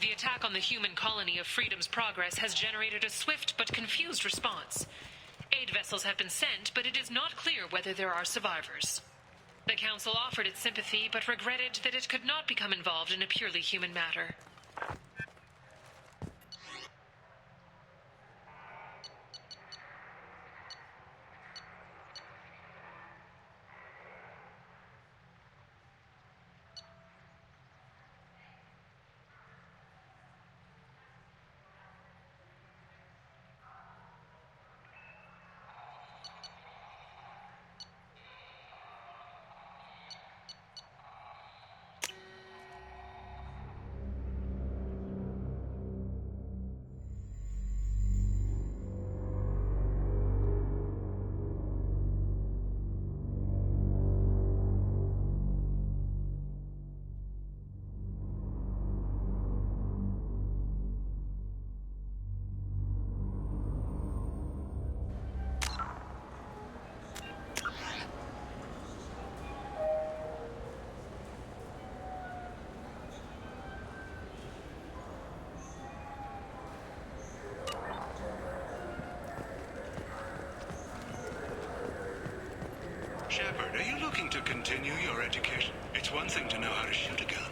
The attack on the human colony of Freedom's Progress has generated a swift but confused response. Aid vessels have been sent, but it is not clear whether there are survivors. The Council offered its sympathy, but regretted that it could not become involved in a purely human matter. Shepard, are you looking to continue your education? It's one thing to know how to shoot a gun,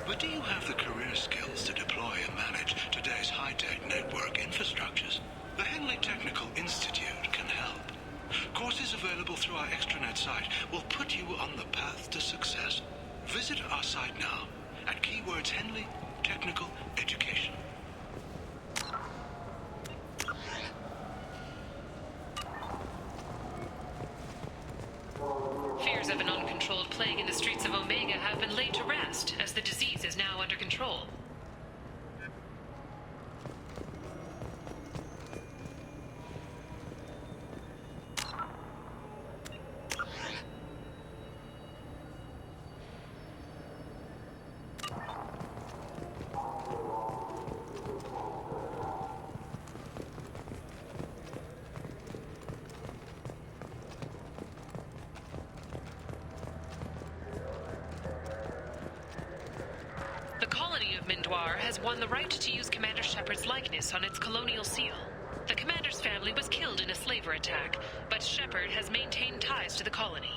but do you have the career skills to deploy and manage today's high-tech network infrastructures? The Henley Technical Institute can help. Courses available through our extranet site will put you on the path to success. Visit our site now at keywords Henley Technical Education. Fears of an uncontrolled plague in the streets of Omega have been laid to rest, as the disease is now under control. Has won the right to use Commander Shepard's likeness on its colonial seal. The commander's family was killed in a slaver attack, but Shepard has maintained ties to the colony.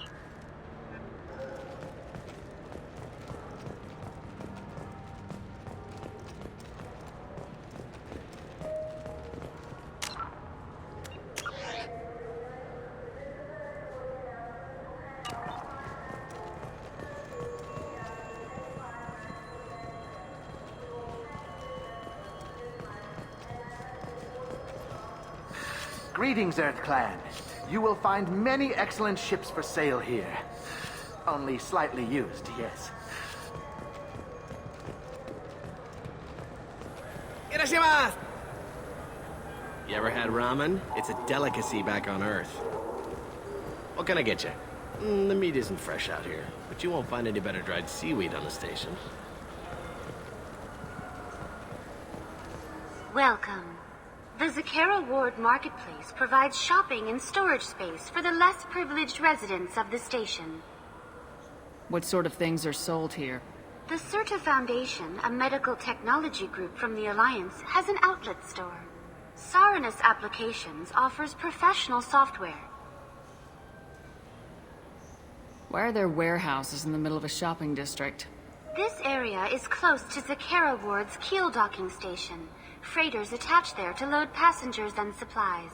Greetings, Earth Clan. You will find many excellent ships for sale here. Only slightly used, yes. Irashimasu! You ever had ramen? It's a delicacy back on Earth. What can I get you? The meat isn't fresh out here, but you won't find any better dried seaweed on the station. Welcome. The Zakera Ward Marketplace provides shopping and storage space for the less privileged residents of the station. What sort of things are sold here? The Certa Foundation, a medical technology group from the Alliance, has an outlet store. Saranus Applications offers professional software. Why are there warehouses in the middle of a shopping district? This area is close to Zakara Ward's keel docking station. Freighters attach there to load passengers and supplies.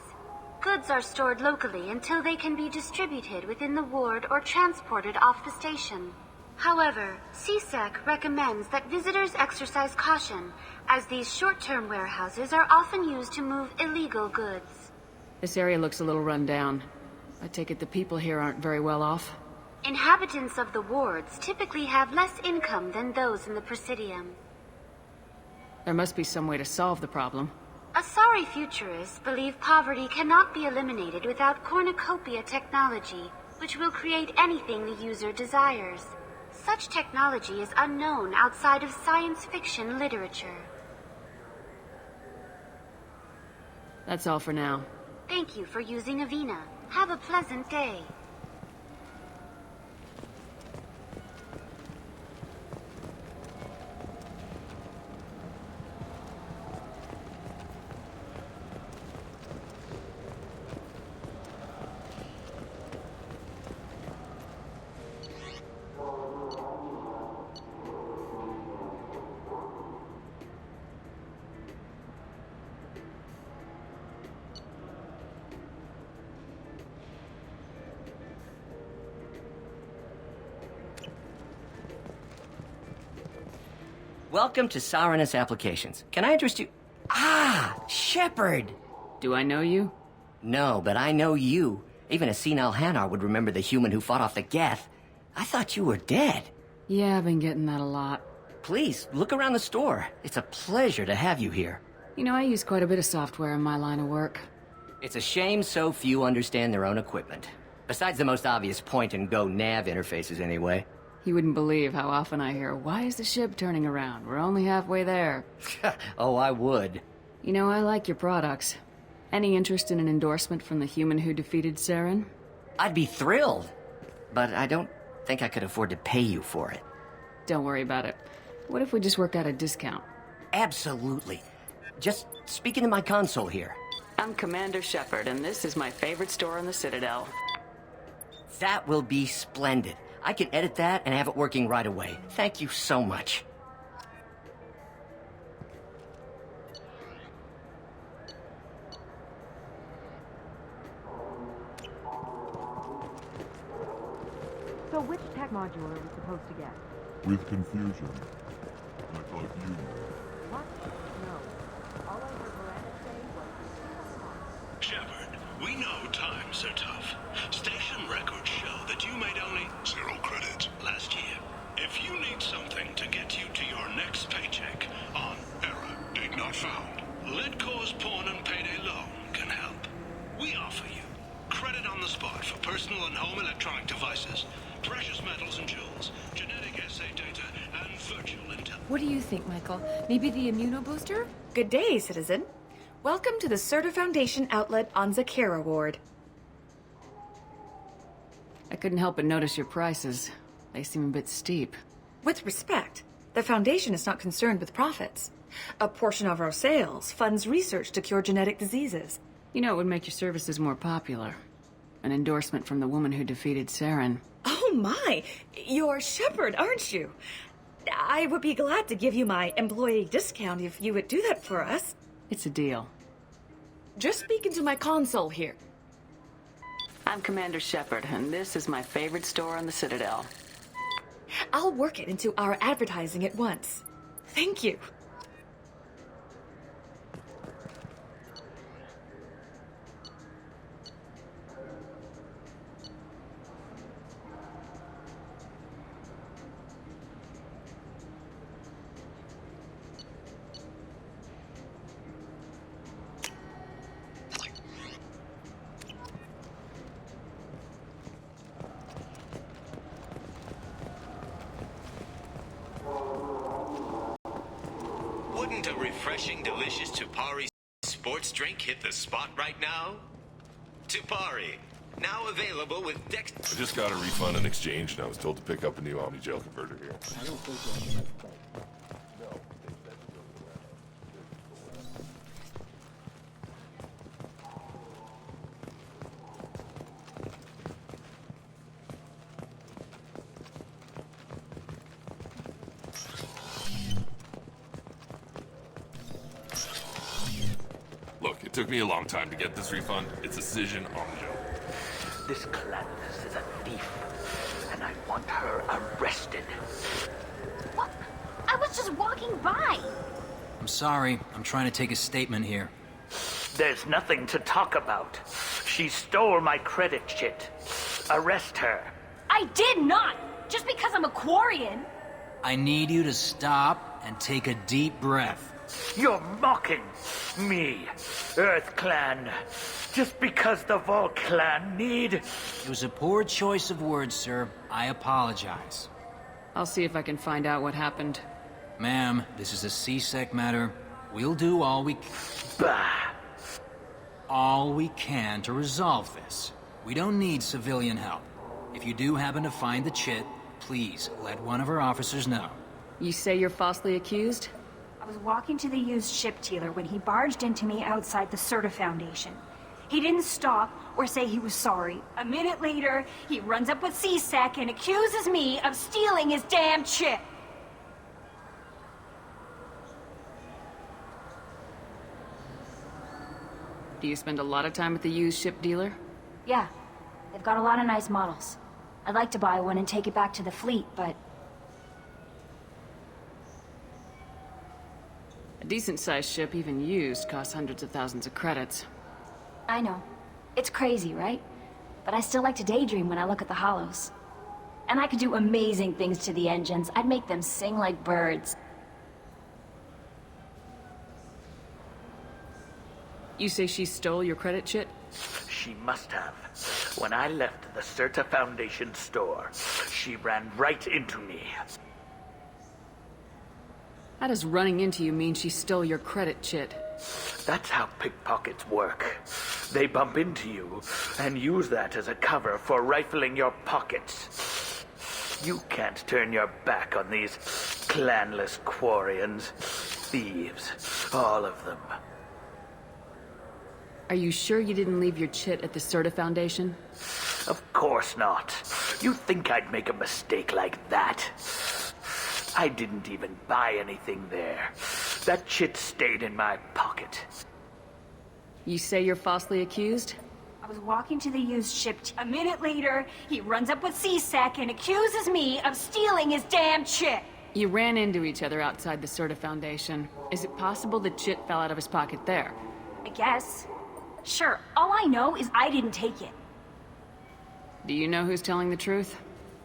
Goods are stored locally until they can be distributed within the ward or transported off the station. However, CSEC recommends that visitors exercise caution, as these short-term warehouses are often used to move illegal goods. This area looks a little run down. I take it the people here aren't very well off? Inhabitants of the wards typically have less income than those in the Presidium. There must be some way to solve the problem. Asari futurists believe poverty cannot be eliminated without cornucopia technology, which will create anything the user desires. Such technology is unknown outside of science fiction literature. That's all for now. Thank you for using Avina. Have a pleasant day. Welcome to Saranus Applications. Can I interest you? Ah, Shepard! Do I know you? No, but I know you. Even a senile Hanar would remember the human who fought off the Geth. I thought you were dead. Yeah, I've been getting that a lot. Please, look around the store. It's a pleasure to have you here. You know, I use quite a bit of software in my line of work. It's a shame so few understand their own equipment. Besides the most obvious point-and-go nav interfaces, anyway. You wouldn't believe how often I hear, "Why is the ship turning around? We're only halfway there." Oh, I would. You know, I like your products. Any interest in an endorsement from the human who defeated Saren? I'd be thrilled. But I don't think I could afford to pay you for it. Don't worry about it. What if we just worked out a discount? Absolutely. Just speak into my console here. I'm Commander Shepard, and this is my favorite store on the Citadel. That will be splendid. I can edit that and have it working right away. Thank you so much. So which tech module are we supposed to get? With confusion. I thought you knew. What? No. All I heard Miranda say was... Shepard, we know times are tough. Station records show that you made only 0 credits last year. If you need something to get you to your next paycheck on error, date not found, Lidcor's pawn and payday loan can help. We offer you credit on the spot for personal and home electronic devices, precious metals and jewels, genetic assay data, and virtual intelligence. What do you think, Michael? Maybe the immunobooster? Good day, citizen. Welcome to the Certa Foundation outlet on Zakara Ward. I couldn't help but notice your prices. They seem a bit steep. With respect, the Foundation is not concerned with profits. A portion of our sales funds research to cure genetic diseases. You know, it would make your services more popular. An endorsement from the woman who defeated Saren. Oh my! You're Shepard, aren't you? I would be glad to give you my employee discount if you would do that for us. It's a deal. Just speak into my console here. I'm Commander Shepard, and this is my favorite store on the Citadel. I'll work it into our advertising at once. Thank you. Wouldn't a refreshing, delicious Tupari sports drink hit the spot right now? Tupari, now available with Dex... I just got a refund and exchange, and I was told to pick up a new Omni-Gel converter here. I don't think took me a long time to get this refund. It's a decision on the job. This Clandis is a thief, and I want her arrested. What? I was just walking by. I'm sorry. I'm trying to take a statement here. There's nothing to talk about. She stole my credit chit. Arrest her. I did not! Just because I'm a Quarian. I need you to stop and take a deep breath. You're mocking me, Earth Clan. Just because the Vol Clan need... It was a poor choice of words, sir. I apologize. I'll see if I can find out what happened. Ma'am, this is a C-Sec matter. We'll do all we can to resolve this. We don't need civilian help. If you do happen to find the chit, please let one of our officers know. You say you're falsely accused? I was walking to the used ship dealer when he barged into me outside the Serta Foundation. He didn't stop or say he was sorry. A minute later, he runs up with CSEC and accuses me of stealing his damn chip. Do you spend a lot of time at the used ship dealer? Yeah, they've got a lot of nice models. I'd like to buy one and take it back to the fleet, but... A decent-sized ship, even used, costs hundreds of thousands of credits. I know. It's crazy, right? But I still like to daydream when I look at the hollows. And I could do amazing things to the engines. I'd make them sing like birds. You say she stole your credit chit? She must have. When I left the Serta Foundation store, she ran right into me. How does running into you mean she stole your credit chit? That's how pickpockets work. They bump into you and use that as a cover for rifling your pockets. You can't turn your back on these clanless Quarians. Thieves, all of them. Are you sure you didn't leave your chit at the Serta Foundation? Of course not. You think I'd make a mistake like that? I didn't even buy anything there. That chit stayed in my pocket. You say you're falsely accused? I was walking to the used ship. A minute later, he runs up with CSEC and accuses me of stealing his damn chit. You ran into each other outside the Serta Foundation. Is it possible the chit fell out of his pocket there? I guess. Sure, all I know is I didn't take it. Do you know who's telling the truth?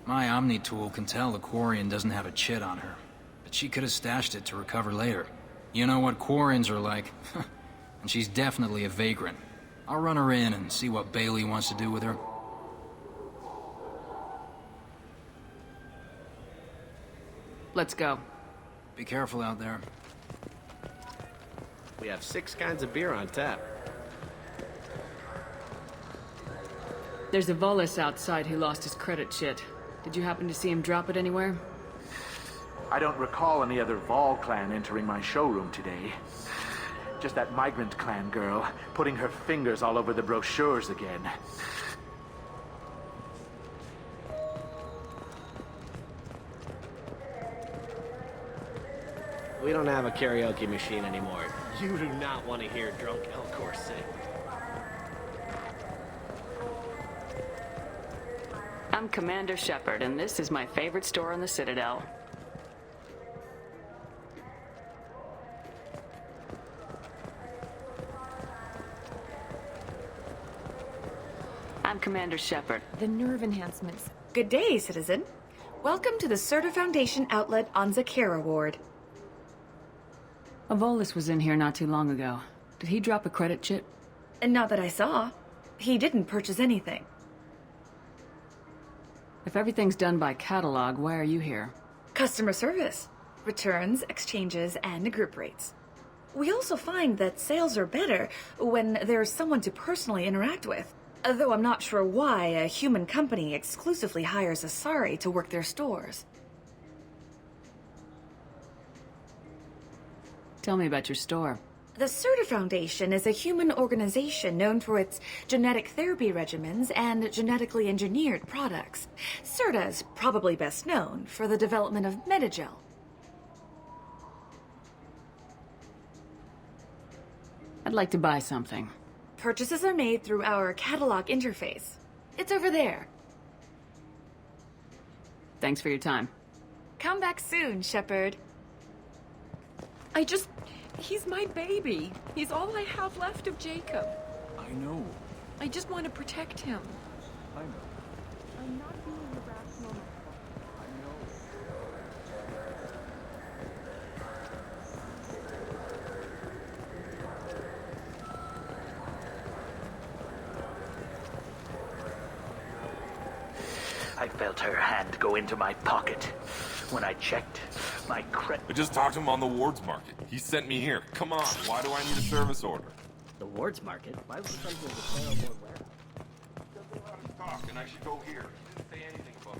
My Omni tool can tell the Quarian doesn't have a chit on her, but she could have stashed it to recover later. You know what Quarians are like, and she's definitely a vagrant. I'll run her in and see what Bailey wants to do with her. Let's go. Be careful out there. We have 6 kinds of beer on tap. There's a Volus outside who lost his credit chit. Did you happen to see him drop it anywhere? I don't recall any other Vol clan entering my showroom today. Just that migrant clan girl putting her fingers all over the brochures again. We don't have a karaoke machine anymore. You do not want to hear drunk Elcor sing. I'm Commander Shepard, and this is my favorite store on the Citadel. I'm Commander Shepard. The nerve enhancements. Good day, citizen. Welcome to the Serta Foundation outlet on Zakera Ward. A Volus was in here not too long ago. Did he drop a credit chit? Not that I saw. He didn't purchase anything. If everything's done by catalog, why are you here? Customer service. Returns, exchanges, and group rates. We also find that sales are better when there's someone to personally interact with. Though I'm not sure why a human company exclusively hires Asari to work their stores. Tell me about your store. The Serta Foundation is a human organization known for its genetic therapy regimens and genetically engineered products. Serta is probably best known for the development of Metagel. I'd like to buy something. Purchases are made through our catalog interface. It's over there. Thanks for your time. Come back soon, Shepard. He's my baby. He's all I have left of Jacob. I know. I just want to protect him. I know. I'm not being irrational. I felt her hand go into my pocket. When I checked, my I just talked to him on the Wards Market. He sent me here. Come on, why do I need a service order? The Wards Market? Why would you come to the Sarah Ward warehouse? Talk, and I should go here. He didn't say anything about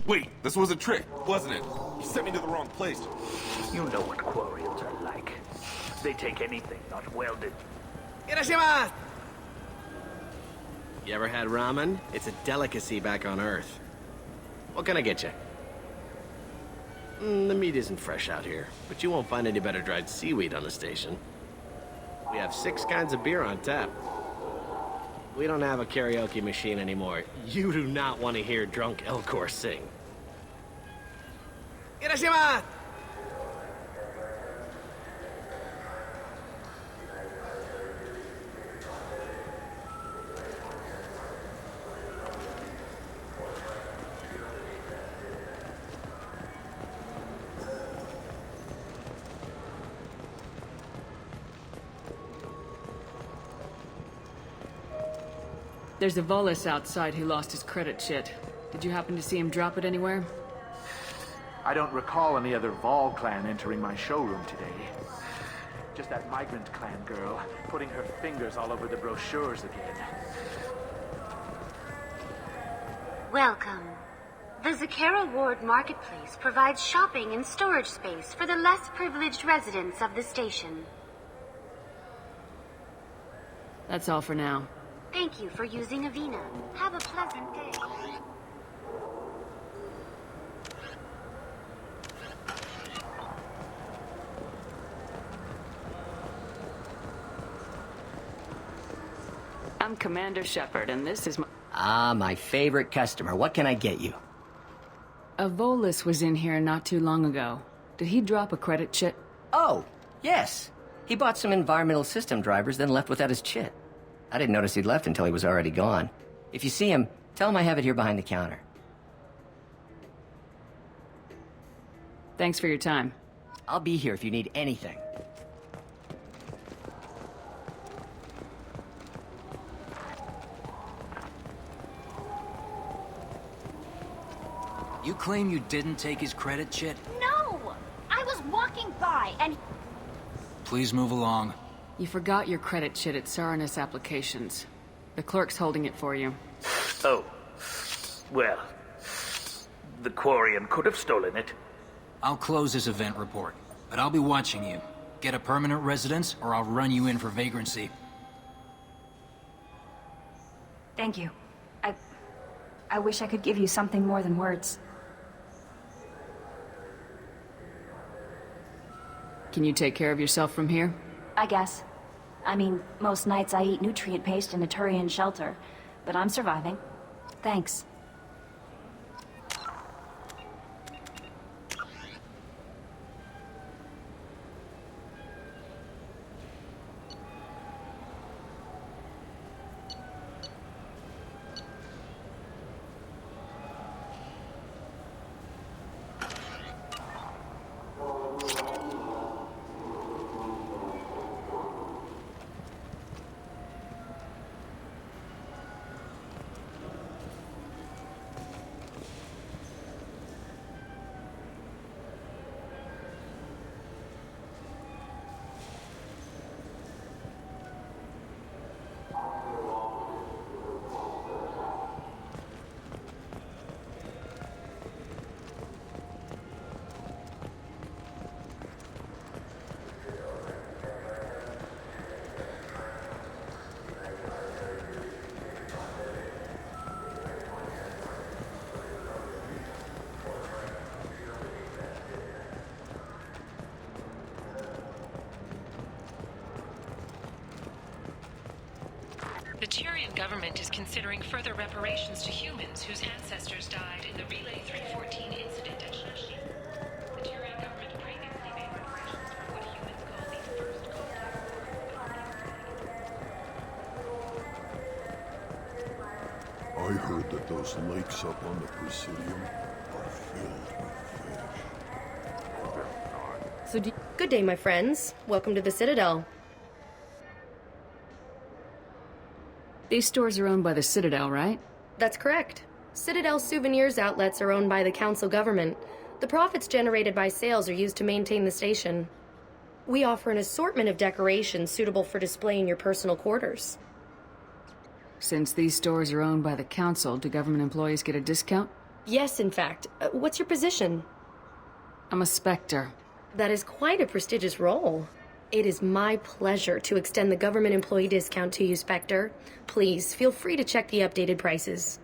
a Wait, this was a trick, wasn't it? He sent me to the wrong place. You know what Quarians are like. They take anything not welded. You ever had ramen? It's a delicacy back on Earth. What can I get you? The meat isn't fresh out here, but you won't find any better dried seaweed on the station. We have 6 kinds of beer on tap. We don't have a karaoke machine anymore. You do not want to hear drunk Elcor sing. There's a Volus outside who lost his credit chit. Did you happen to see him drop it anywhere? I don't recall any other Vol clan entering my showroom today. Just that migrant clan girl putting her fingers all over the brochures again. Welcome. The Zakara Ward Marketplace provides shopping and storage space for the less privileged residents of the station. That's all for now. Thank you for using Avena. Have a pleasant day. I'm Commander Shepard, and this is my... Ah, my favorite customer. What can I get you? A Volus was in here not too long ago. Did he drop a credit chit? Oh, yes. He bought some environmental system drivers, then left without his chit. I didn't notice he'd left until he was already gone. If you see him, tell him I have it here behind the counter. Thanks for your time. I'll be here if you need anything. You claim you didn't take his credit chit? No! I was walking by and... Please move along. You forgot your credit chit at Saranus Applications. The clerk's holding it for you. Oh. Well, the Quarian could have stolen it. I'll close this event report, but I'll be watching you. Get a permanent residence, or I'll run you in for vagrancy. Thank you. I wish I could give you something more than words. Can you take care of yourself from here? I guess. I mean, most nights I eat nutrient paste in a Turian shelter, but I'm surviving. Thanks. The Tyrian government is considering further reparations to humans whose ancestors died in the Relay 314 incident at Shashi. The Tyrian government previously made reparations for what humans call the first contact. I heard that those lakes up on the Presidium are filled with fish. Good day, my friends. Welcome to the Citadel. These stores are owned by the Citadel, right? That's correct. Citadel souvenirs outlets are owned by the council government. The profits generated by sales are used to maintain the station. We offer an assortment of decorations suitable for display in your personal quarters. Since these stores are owned by the council, do government employees get a discount? Yes, in fact. What's your position? I'm a Spectre. That is quite a prestigious role. It is my pleasure to extend the government employee discount to you, Spectre. Please, feel free to check the updated prices.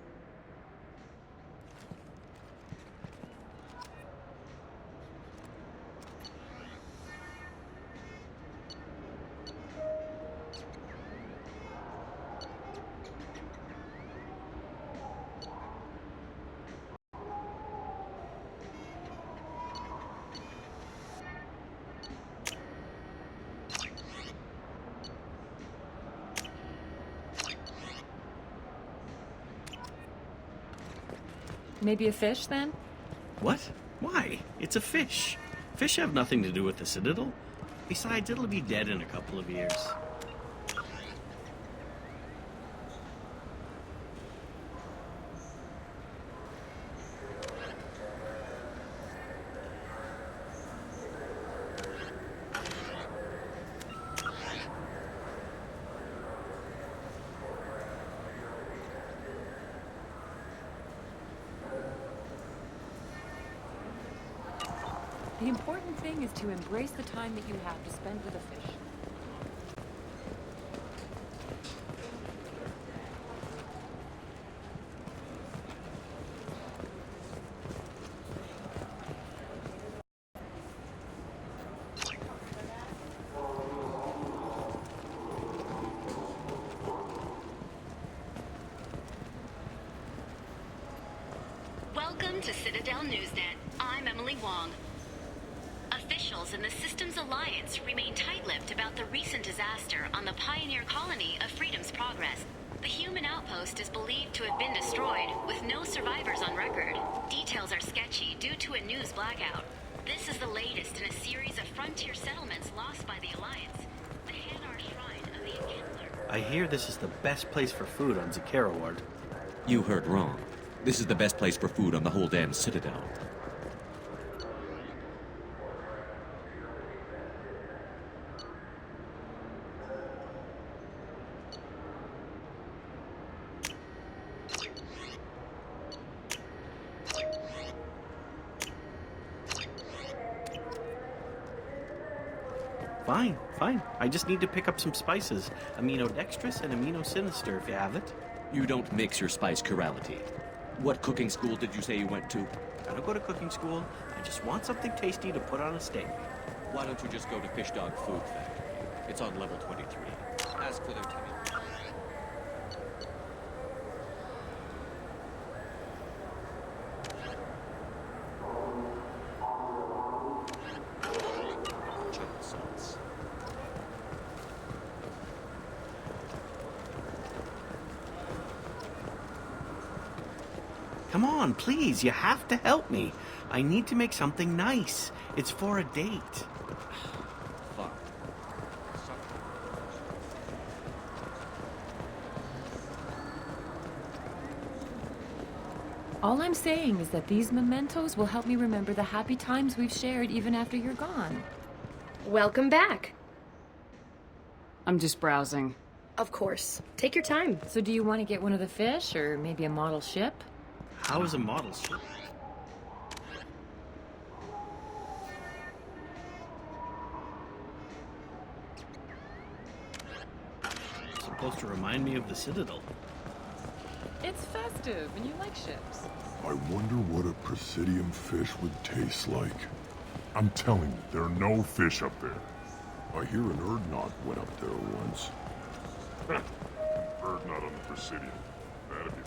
Maybe a fish, then? What? Why? It's a fish. Fish have nothing to do with the Citadel. Besides, it'll be dead in a couple of years. The important thing is to embrace the time that you have to spend with a fish. Welcome to Citadel Newsnet. I'm Emily Wong. Officials in the Systems Alliance remain tight-lipped about the recent disaster on the pioneer colony of Freedom's Progress. The human outpost is believed to have been destroyed, with no survivors on record. Details are sketchy due to a news blackout. This is the latest in a series of frontier settlements lost by the Alliance. The Hanar Shrine of the Enkindler. I hear this is the best place for food on Zakera Ward. You heard wrong. This is the best place for food on the whole damn Citadel. Fine. I just need to pick up some spices. Aminodextrous and aminosinister, if you have it. You don't mix your spice chirality. What cooking school did you say you went to? I don't go to cooking school. I just want something tasty to put on a steak. Why don't you just go to Fish Dog Food Factory? It's on level 23. Ask for their timmy. Come on, please, you have to help me. I need to make something nice. It's for a date. Fine. All I'm saying is that these mementos will help me remember the happy times we've shared even after you're gone. Welcome back. I'm just browsing. Of course. Take your time. So do you want to get one of the fish, or maybe a model ship? How is a model ship? It's supposed to remind me of the Citadel. It's festive, and you like ships. I wonder what a Presidium fish would taste like. I'm telling you, there are no fish up there. I hear an Erdnot went up there once. Heard not on the Presidium. That'd be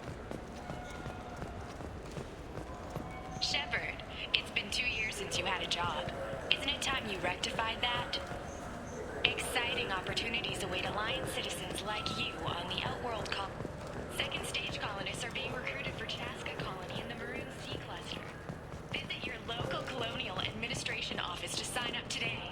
Shepard, it's been 2 years since you had a job. Isn't it time you rectified that? Exciting opportunities await Alliance citizens like you on the Outworld Second stage colonists are being recruited for Chaska Colony in the Maroon Sea Cluster. Visit your local Colonial Administration office to sign up today.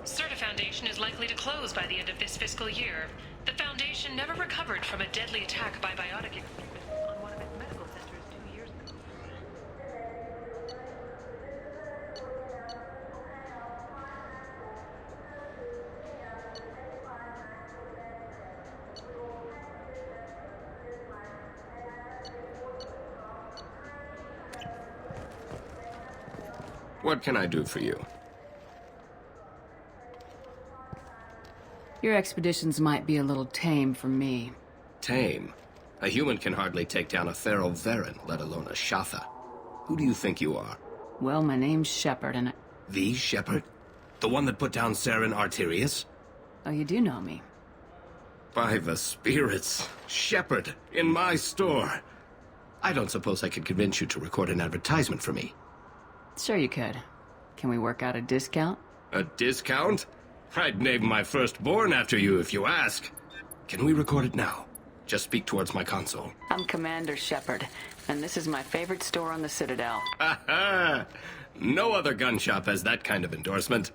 Certa Foundation is likely to close by the end of this fiscal year. The Foundation never recovered from a deadly attack by biotic extremists on one of its medical centers 2 years ago. What can I do for you? Your expeditions might be a little tame for me. Tame? A human can hardly take down a feral Varen, let alone a Shatha. Who do you think you are? Well, my name's Shepard, and The Shepard? The one that put down Saren Arterius? Oh, you do know me. By the spirits. Shepard, in my store. I don't suppose I could convince you to record an advertisement for me. Sure you could. Can we work out a discount? A discount? I'd name my firstborn after you if you ask. Can we record it now? Just speak towards my console. I'm Commander Shepard, and this is my favorite store on the Citadel. Ha ha! No other gun shop has that kind of endorsement.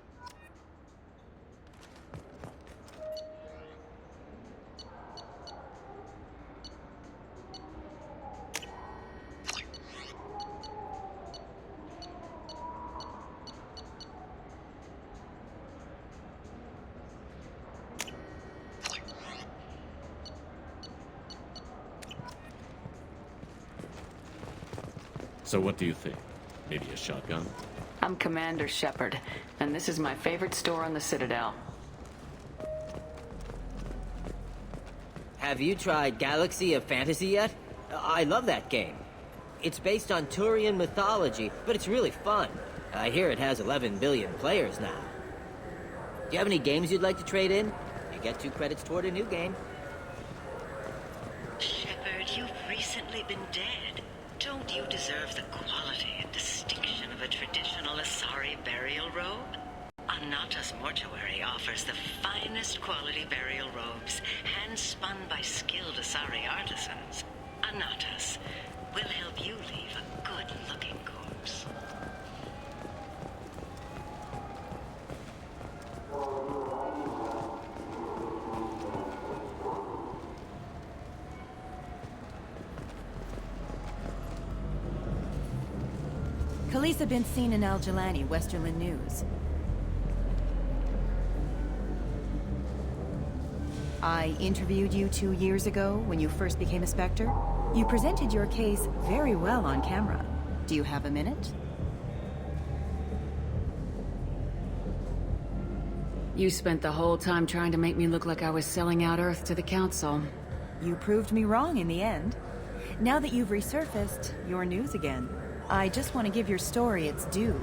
So what do you think? Maybe a shotgun? I'm Commander Shepard, and this is my favorite store on the Citadel. Have you tried Galaxy of Fantasy yet? I love that game. It's based on Turian mythology, but it's really fun. I hear it has 11 billion players now. Do you have any games you'd like to trade in? You get 2 credits toward a new game. Shepard, you've recently been dead. Don't you deserve the quality and distinction of a traditional Asari burial robe? Anata's Mortuary offers the finest quality burial robes, hand-spun by skilled Asari artisans. Anata's will help you leave a good-looking corpse. Khaleesa been seen in Al-Jalani, Westerland News. I interviewed you 2 years ago when you first became a Spectre. You presented your case very well on camera. Do you have a minute? You spent the whole time trying to make me look like I was selling out Earth to the Council. You proved me wrong in the end. Now that you've resurfaced, you're news again. I just want to give your story its due.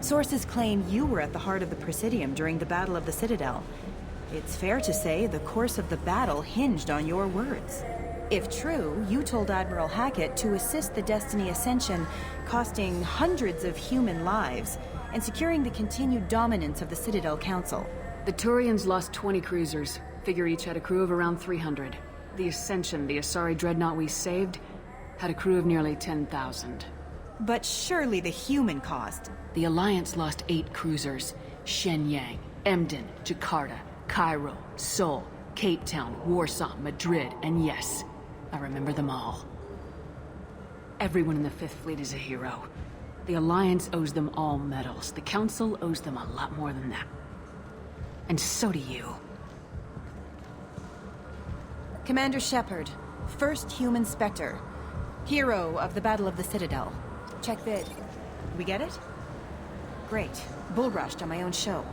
Sources claim you were at the heart of the Presidium during the Battle of the Citadel. It's fair to say the course of the battle hinged on your words. If true, you told Admiral Hackett to assist the Destiny Ascension, costing hundreds of human lives, and securing the continued dominance of the Citadel Council. The Turians lost 20 cruisers. Figure each had a crew of around 300. The Ascension, the Asari dreadnought we saved, had a crew of nearly 10,000. But surely the human cost. The Alliance lost 8 cruisers. Shenyang, Emden, Jakarta, Cairo, Seoul, Cape Town, Warsaw, Madrid, and yes, I remember them all. Everyone in the Fifth Fleet is a hero. The Alliance owes them all medals. The Council owes them a lot more than that. And so do you. Commander Shepard, first human Spectre. Hero of the Battle of the Citadel. Check vid. We get it? Great. Bull rushed on my own show.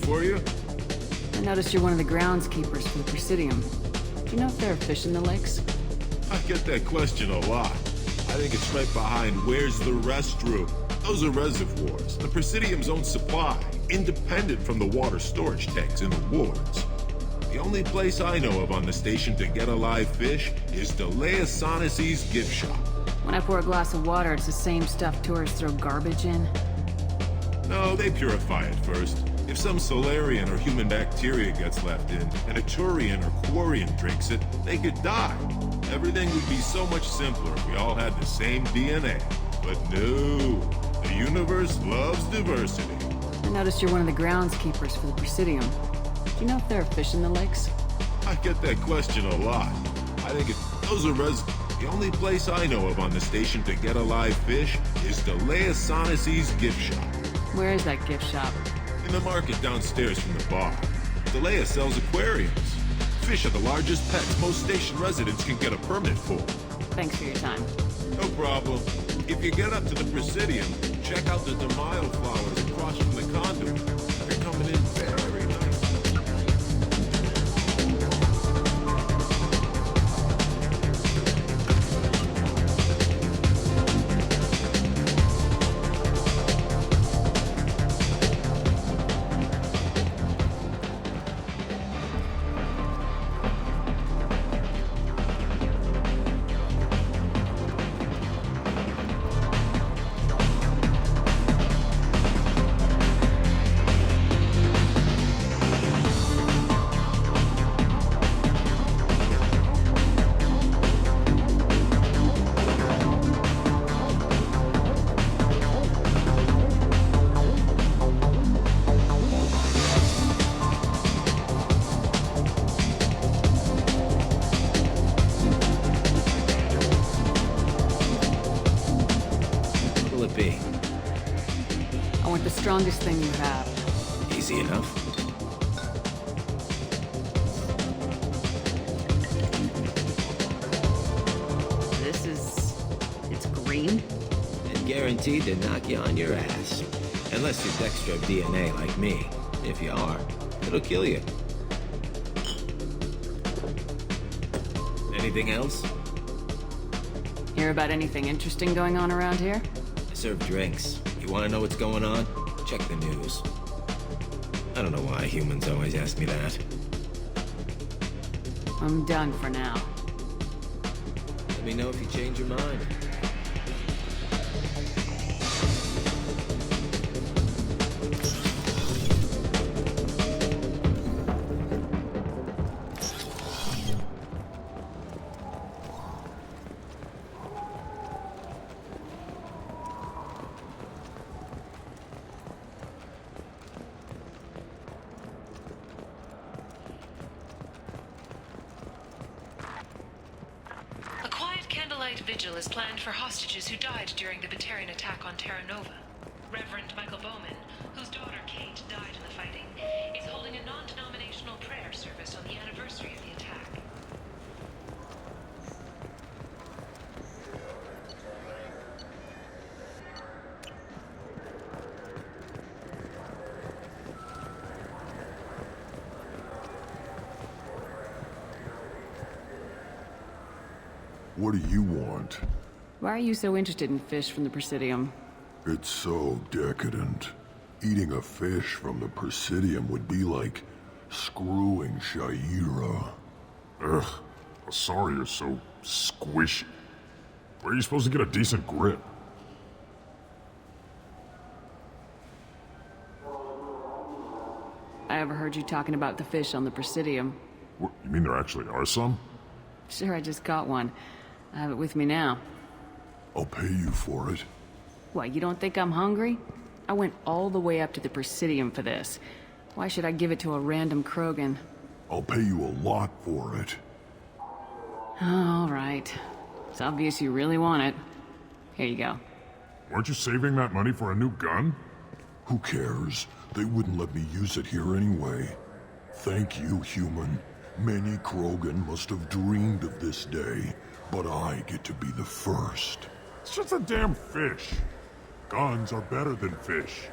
For you? I noticed you're one of the groundskeepers for the Presidium. Do you know if there are fish in the lakes? I get that question a lot. I think it's right behind where's the restroom. Those are reservoirs, the Presidium's own supply, independent from the water storage tanks in the wards. The only place I know of on the station to get a live fish is Delea Sonesi's gift shop. When I pour a glass of water, it's the same stuff tourists throw garbage in? No, they purify it first. If some Solarian or human bacteria gets left in, and a Turian or Quarian drinks it, they could die. Everything would be so much simpler if we all had the same DNA. But no, the universe loves diversity. I noticed you're one of the groundskeepers for the Presidium. Do you know if there are fish in the lakes? I get that question a lot. I think those are the only place I know of on the station to get a live fish is Delea Sonesi's gift shop. Where is that gift shop? In the market downstairs from the bar. Delea sells aquariums. Fish are the largest pets most station residents can get a permit for. Thanks for your time. No problem. If you get up to the Presidium, check out the Demaio flowers across from the conduit. They're coming in very nice. Strongest thing you have. Easy enough. It's green? And guaranteed to knock you on your ass. Unless you're Dextro DNA like me. If you are, it'll kill you. Anything else? Hear about anything interesting going on around here? I serve drinks. You want to know what's going on? Check the news. I don't know why humans always ask me that. I'm done for now. Let me know if you change your mind. Vigil is planned for hostages who died during the Batarian attack on Terra Nova. Reverend Michael Bowman, whose daughter Kate died in the fighting, is holding a non-denominational prayer service on the anniversary of the attack. What do you want? Why are you so interested in fish from the Presidium? It's so decadent. Eating a fish from the Presidium would be like screwing Shaira. Ugh, sorry you're so squishy. Where are you supposed to get a decent grip? I overheard you talking about the fish on the Presidium. What, you mean there actually are some? Sure, I just caught one. I have it with me now. I'll pay you for it. What, you don't think I'm hungry? I went all the way up to the Presidium for this. Why should I give it to a random Krogan? I'll pay you a lot for it. All right. It's obvious you really want it. Here you go. Weren't you saving that money for a new gun? Who cares? They wouldn't let me use it here anyway. Thank you, human. Many Krogan must have dreamed of this day, but I get to be the first. It's just a damn fish. Guns are better than fish.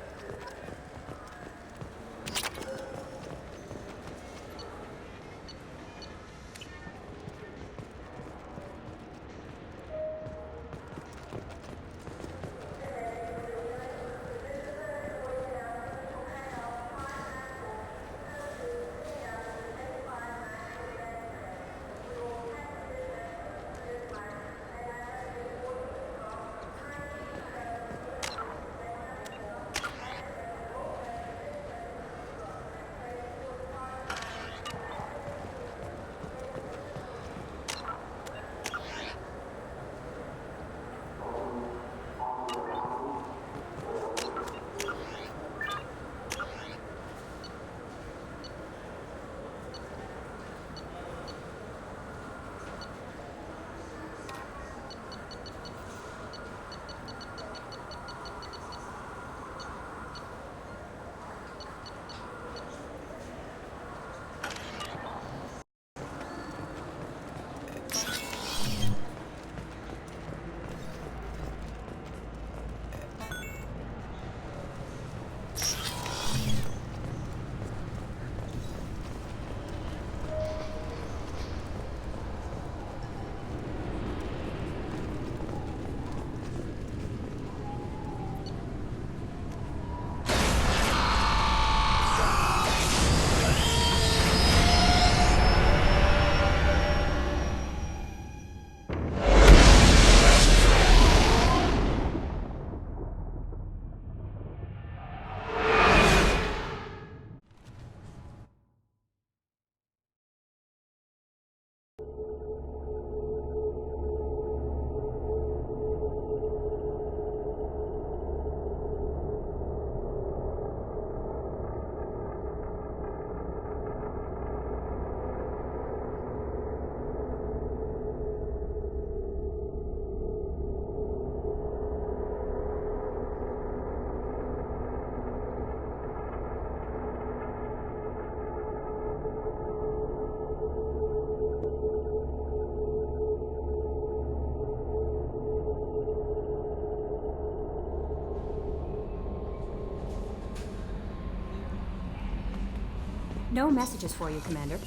No messages for you, Commander.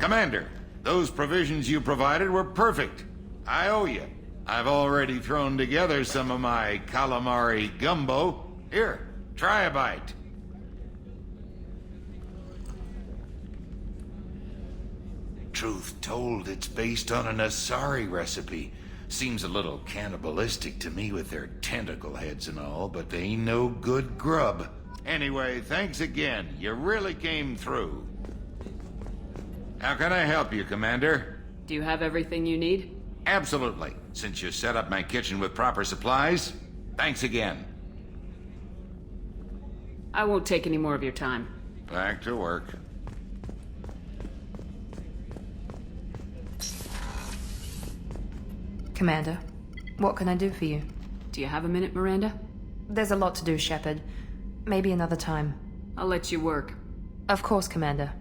Commander, those provisions you provided were perfect. I owe you. I've already thrown together some of my calamari gumbo. Here, try a bite. Truth told, it's based on an Asari recipe. Seems a little cannibalistic to me with their tentacle heads and all, but they ain't no good grub. Anyway, thanks again. You really came through. How can I help you, Commander? Do you have everything you need? Absolutely. Since you set up my kitchen with proper supplies, thanks again. I won't take any more of your time. Back to work. Commander, what can I do for you? Do you have a minute, Miranda? There's a lot to do, Shepard. Maybe another time. I'll let you work. Of course, Commander.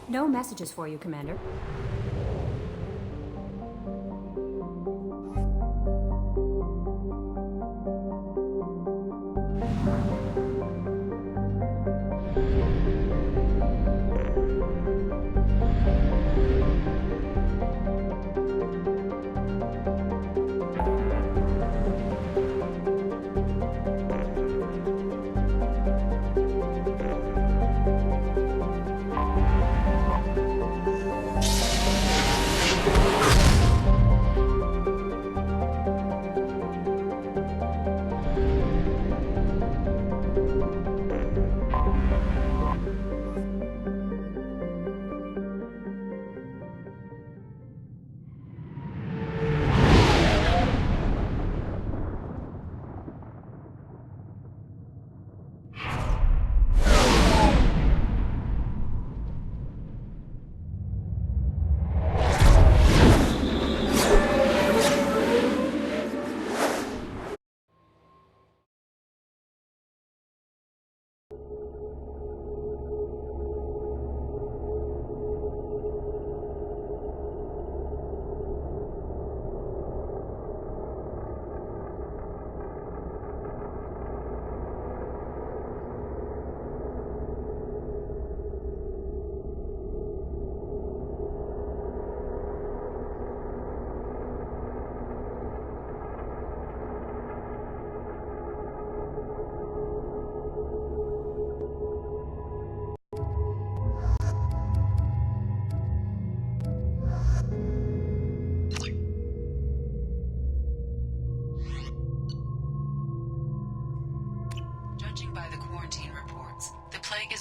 No messages for you, Commander.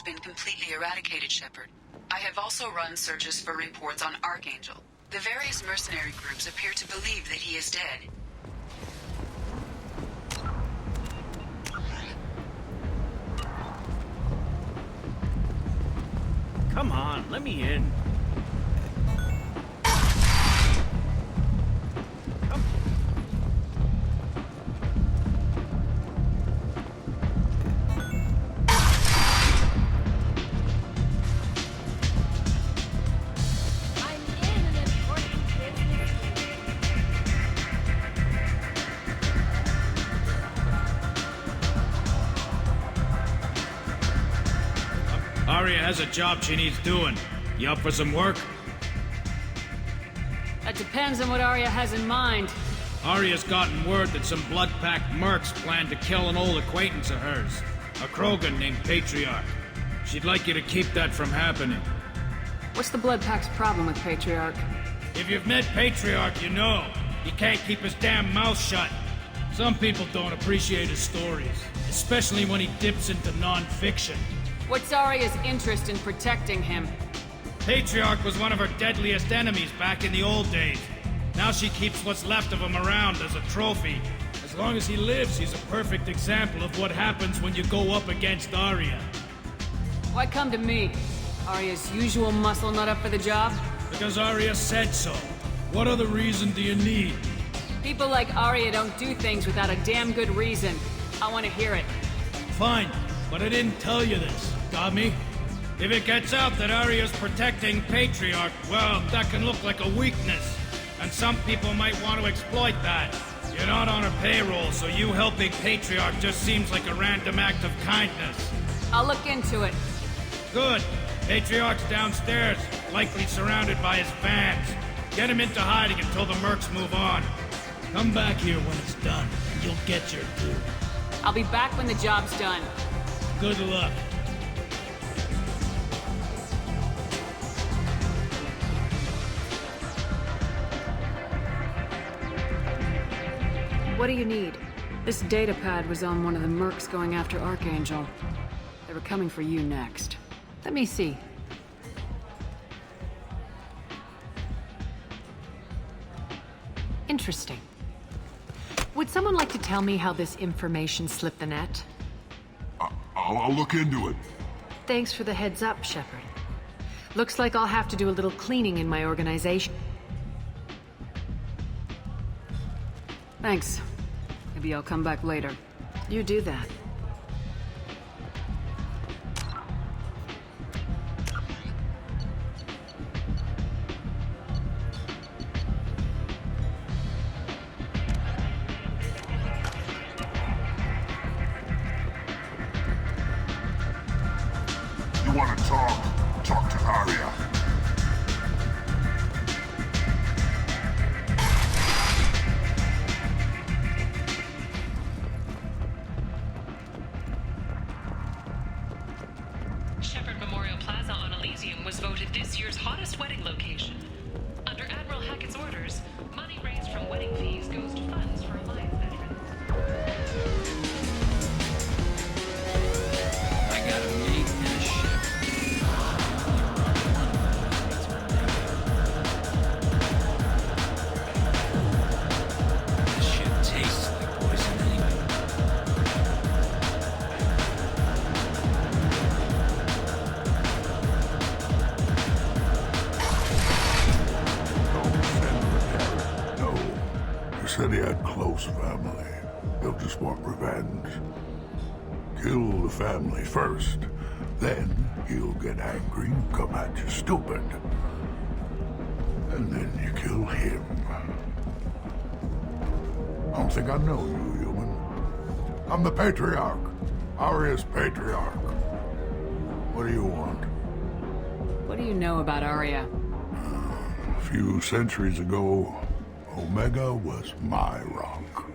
have been completely eradicated, Shepard. I have also run searches for reports on Archangel. The various mercenary groups appear to believe that he is dead. Come on, let me in. Arya has a job she needs doing. You up for some work? That depends on what Arya has in mind. Arya's gotten word that some blood-packed mercs plan to kill an old acquaintance of hers, a Krogan named Patriarch. She'd like you to keep that from happening. What's the Blood Pack's problem with Patriarch? If you've met Patriarch, you know. He can't keep his damn mouth shut. Some people don't appreciate his stories, especially when he dips into non-fiction. What's Arya's interest in protecting him? Patriarch was one of her deadliest enemies back in the old days. Now she keeps what's left of him around as a trophy. As long as he lives, he's a perfect example of what happens when you go up against Arya. Why come to me? Arya's usual muscle not up for the job? Because Arya said so. What other reason do you need? People like Arya don't do things without a damn good reason. I want to hear it. Fine, but I didn't tell you this. Got me? If it gets out that Arya's protecting Patriarch, well, that can look like a weakness. And some people might want to exploit that. You're not on her payroll, so you helping Patriarch just seems like a random act of kindness. I'll look into it. Good. Patriarch's downstairs, likely surrounded by his fans. Get him into hiding until the mercs move on. Come back here when it's done, and you'll get your due. I'll be back when the job's done. Good luck. What do you need? This data pad was on one of the mercs going after Archangel. They were coming for you next. Let me see. Interesting. Would someone like to tell me how this information slipped the net? I'll look into it. Thanks for the heads up, Shepard. Looks like I'll have to do a little cleaning in my organization. Thanks. Maybe I'll come back later. You do that. You want to talk? Talk to Arya. Shepherd Memorial Plaza on Elysium was voted this year's hottest wedding location. Under Admiral Hackett's orders, money raised from wedding fees goes to funds for Alliance veterans. I got a mate and a ship. This shit tastes like poison anyway. No. He said he had close family. He'll just want revenge. Kill the family first. Then he'll get angry and come at you stupid. And then you kill him. I don't think I know you, human. I'm the Patriarch. Arya's Patriarch. What do you want? What do you know about Arya? A few centuries ago, Omega was my rock.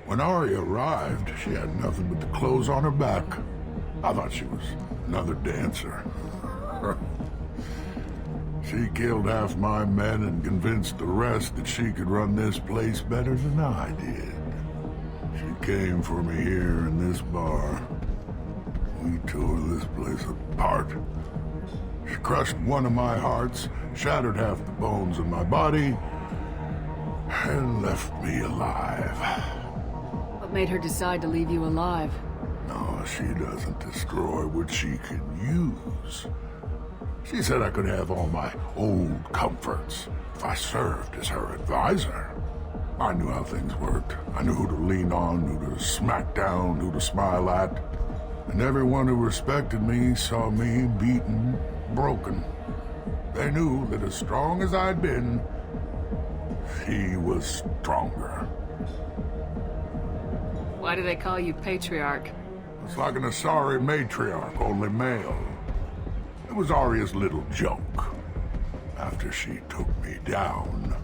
When Arya arrived, she had nothing but the clothes on her back. I thought she was another dancer. She killed half my men and convinced the rest that she could run this place better than I did. She came for me here in this bar. We tore this place apart. She crushed one of my hearts, shattered half the bones in my body, and left me alive. What made her decide to leave you alive? No, she doesn't destroy what she can use. She said I could have all my old comforts if I served as her advisor. I knew how things worked. I knew who to lean on, who to smack down, who to smile at. And everyone who respected me saw me beaten, broken. They knew that as strong as I'd been, he was stronger. Why do they call you Patriarch? It's like an Asari matriarch, only male. It was Arya's little joke. After she took me down,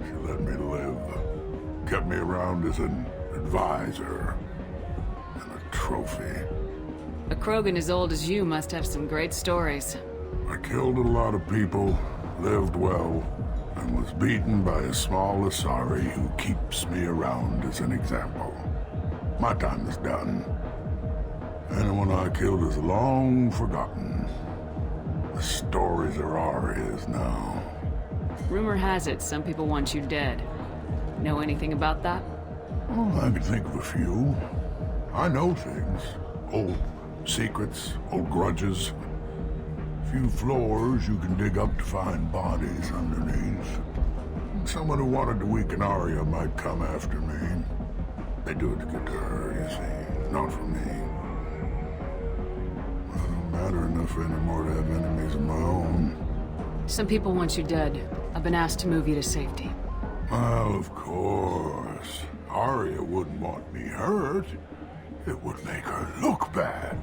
she let me live. Kept me around as an advisor and a trophy. A Krogan as old as you must have some great stories. I killed a lot of people, lived well, and was beaten by a small Asari who keeps me around as an example. My time is done. Anyone I killed is long forgotten. The stories are Arya's now. Rumor has it some people want you dead. Know anything about that? Well, I can think of a few. I know things. Old secrets, old grudges. Few floors you can dig up to find bodies underneath. Someone who wanted to weaken Arya might come after me. They do it to get to her, you see, not for me. I don't matter enough anymore to have enemies of my own. Some people want you dead. I've been asked to move you to safety. Well, of course. Arya wouldn't want me hurt. It would make her look bad.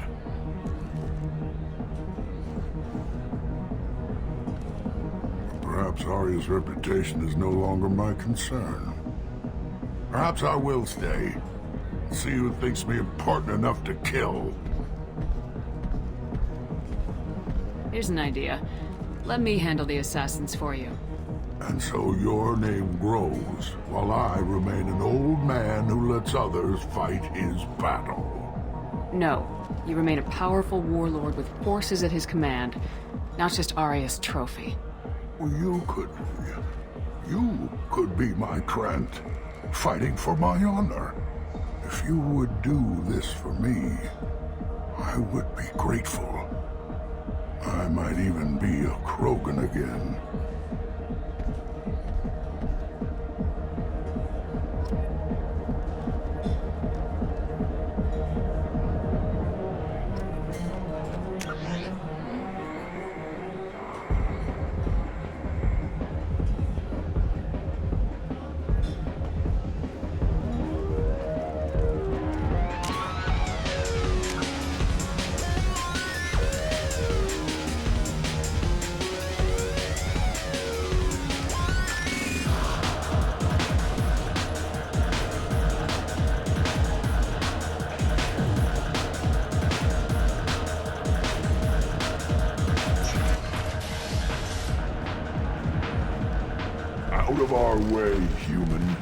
Perhaps Arya's reputation is no longer my concern. Perhaps I will stay. See who thinks me important enough to kill. Here's an idea. Let me handle the assassins for you. And so your name grows, while I remain an old man who lets others fight his battle. No. You remain a powerful warlord with forces at his command, not just Arya's trophy. Well, you could be my Trent, fighting for my honor. If you would do this for me, I would be grateful. I might even be a Krogan again. Out of our way, human.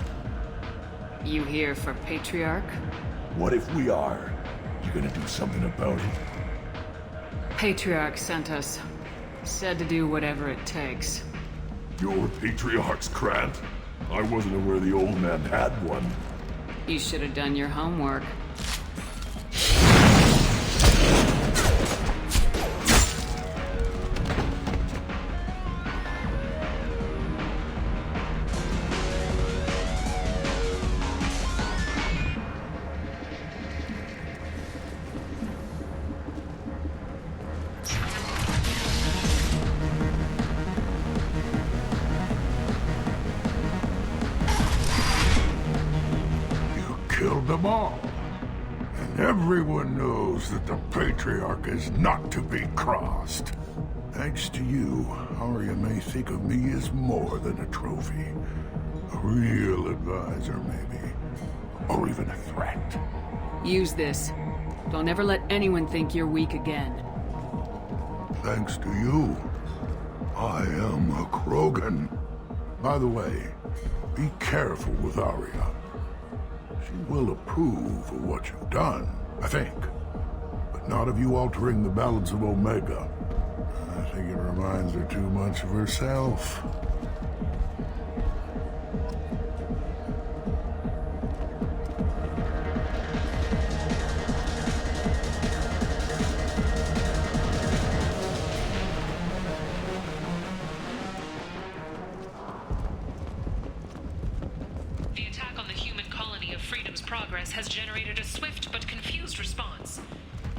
You here for Patriarch? What if we are? You gonna do something about it? Patriarch sent us. Said to do whatever it takes. Your Patriarch's Grant? I wasn't aware the old man had one. You should have done your homework. Killed them all. And everyone knows that the Patriarch is not to be crossed. Thanks to you, Arya may think of me as more than a trophy. A real advisor, maybe. Or even a threat. Use this. Don't ever let anyone think you're weak again. Thanks to you, I am a Krogan. By the way, be careful with Arya. She will approve of what you've done, I think. But Not of you altering the balance of Omega. I think it reminds her too much of herself. The attack on the human colony of Freedom's Progress has generated a swift but confused response.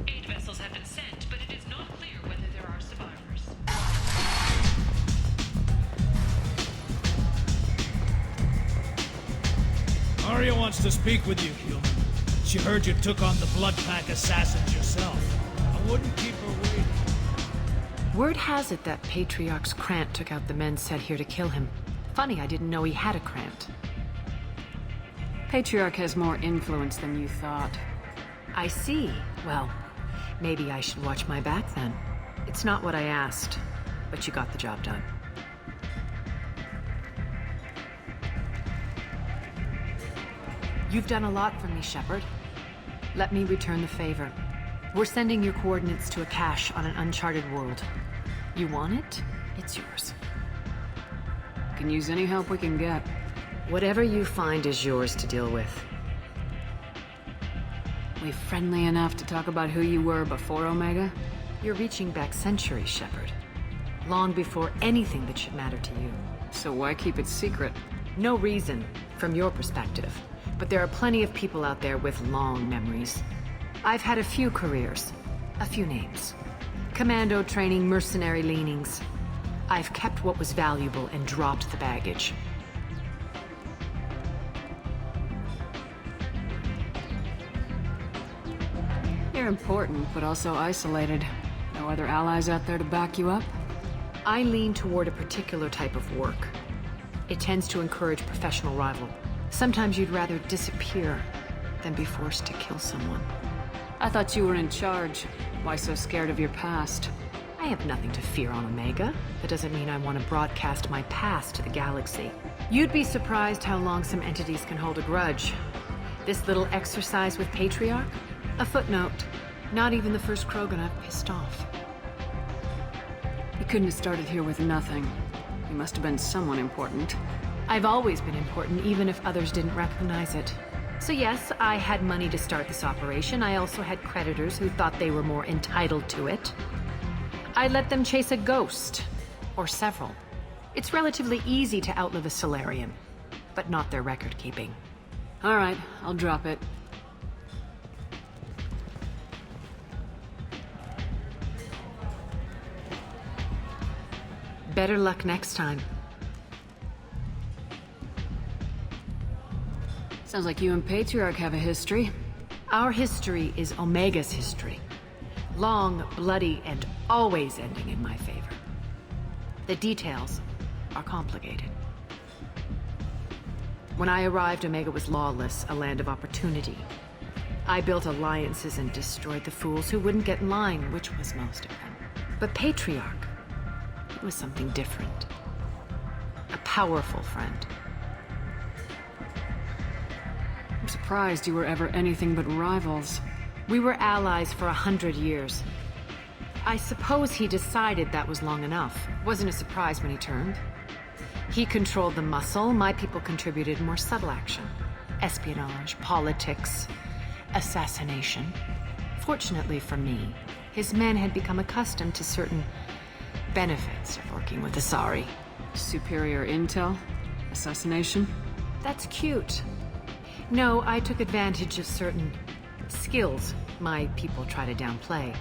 8 vessels have been sent, but it is not clear whether there are survivors. Arya wants to speak with you, human. She heard you took on the Blood Pack assassins yourself. I wouldn't keep her waiting. Word has it that Patriarch's Krant took out the men sent here to kill him. Funny, I didn't know he had a Krant. Patriarch has more influence than you thought. I see. Well, maybe I should watch my back then. It's not what I asked, but you got the job done. You've done a lot for me, Shepard. Let me return the favor. We're sending your coordinates to a cache on an uncharted world. You want it? It's yours. Can use any help we can get. Whatever you find is yours to deal with. We friendly enough to talk about who you were before Omega? You're reaching back centuries, Shepard. Long before anything that should matter to you. So why keep it secret? No reason, from your perspective. But there are plenty of people out there with long memories. I've had a few careers, a few names. Commando training, mercenary leanings. I've kept what was valuable and dropped the baggage. You're important, but also isolated. No other allies out there to back you up? I lean toward a particular type of work. It tends to encourage professional rival. Sometimes you'd rather disappear than be forced to kill someone. I thought you were in charge. Why so scared of your past? I have nothing to fear on Omega. That doesn't mean I want to broadcast my past to the galaxy. You'd be surprised how long some entities can hold a grudge. This little exercise with Patriarch? A footnote. Not even the first Krogan I've pissed off. You couldn't have started here with nothing. You must have been someone important. I've always been important, even if others didn't recognize it. So yes, I had money to start this operation. I also had creditors who thought they were more entitled to it. I let them chase a ghost. Or several. It's relatively easy to outlive a Solarian, but not their record-keeping. All right, I'll drop it. Better luck next time. Sounds like you and Patriarch have a history. Our history is Omega's history. Long, bloody, and always ending in my favor. The details are complicated. When I arrived, Omega was lawless, a land of opportunity. I built alliances and destroyed the fools who wouldn't get in line, which was most of them. But Patriarch, it was something different. A powerful friend. I'm surprised you were ever anything but rivals. We were allies for 100 years. I suppose he decided that was long enough. Wasn't a surprise when he turned. He controlled the muscle, my people contributed more subtle action. Espionage, politics, assassination. Fortunately for me, his men had become accustomed to certain benefits of working with Asari. Superior intel? Assassination? That's cute. No, I took advantage of certain skills my people try to downplay.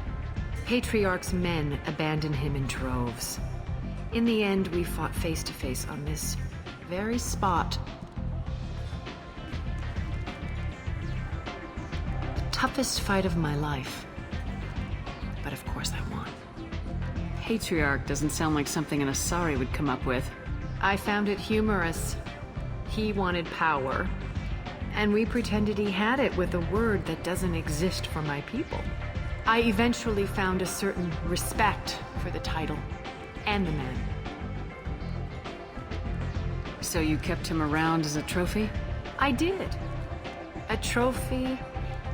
Patriarch's men abandoned him in droves. In the end, we fought face to face on this very spot. The toughest fight of my life. But of course I won. Patriarch doesn't sound like something an Asari would come up with. I found it humorous. He wanted power. And we pretended he had it with a word that doesn't exist for my people. I eventually found a certain respect for the title and the man. So you kept him around as a trophy? I did. A trophy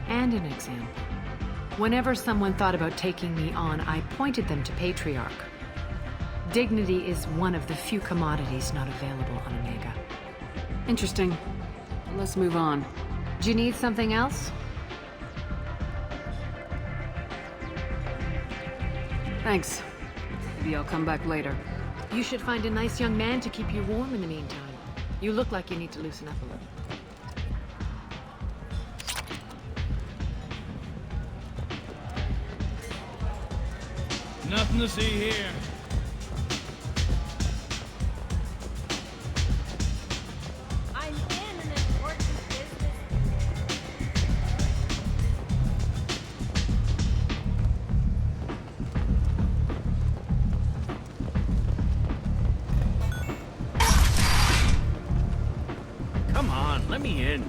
and an example. Whenever someone thought about taking me on, I pointed them to Patriarch. Dignity is one of the few commodities not available on Omega. Interesting. Let's move on. Do you need something else? Thanks. Maybe I'll come back later. You should find a nice young man to keep you warm in the meantime. You look like you need to loosen up a little. Nothing to see here. I'm in an important business. Come on, let me in.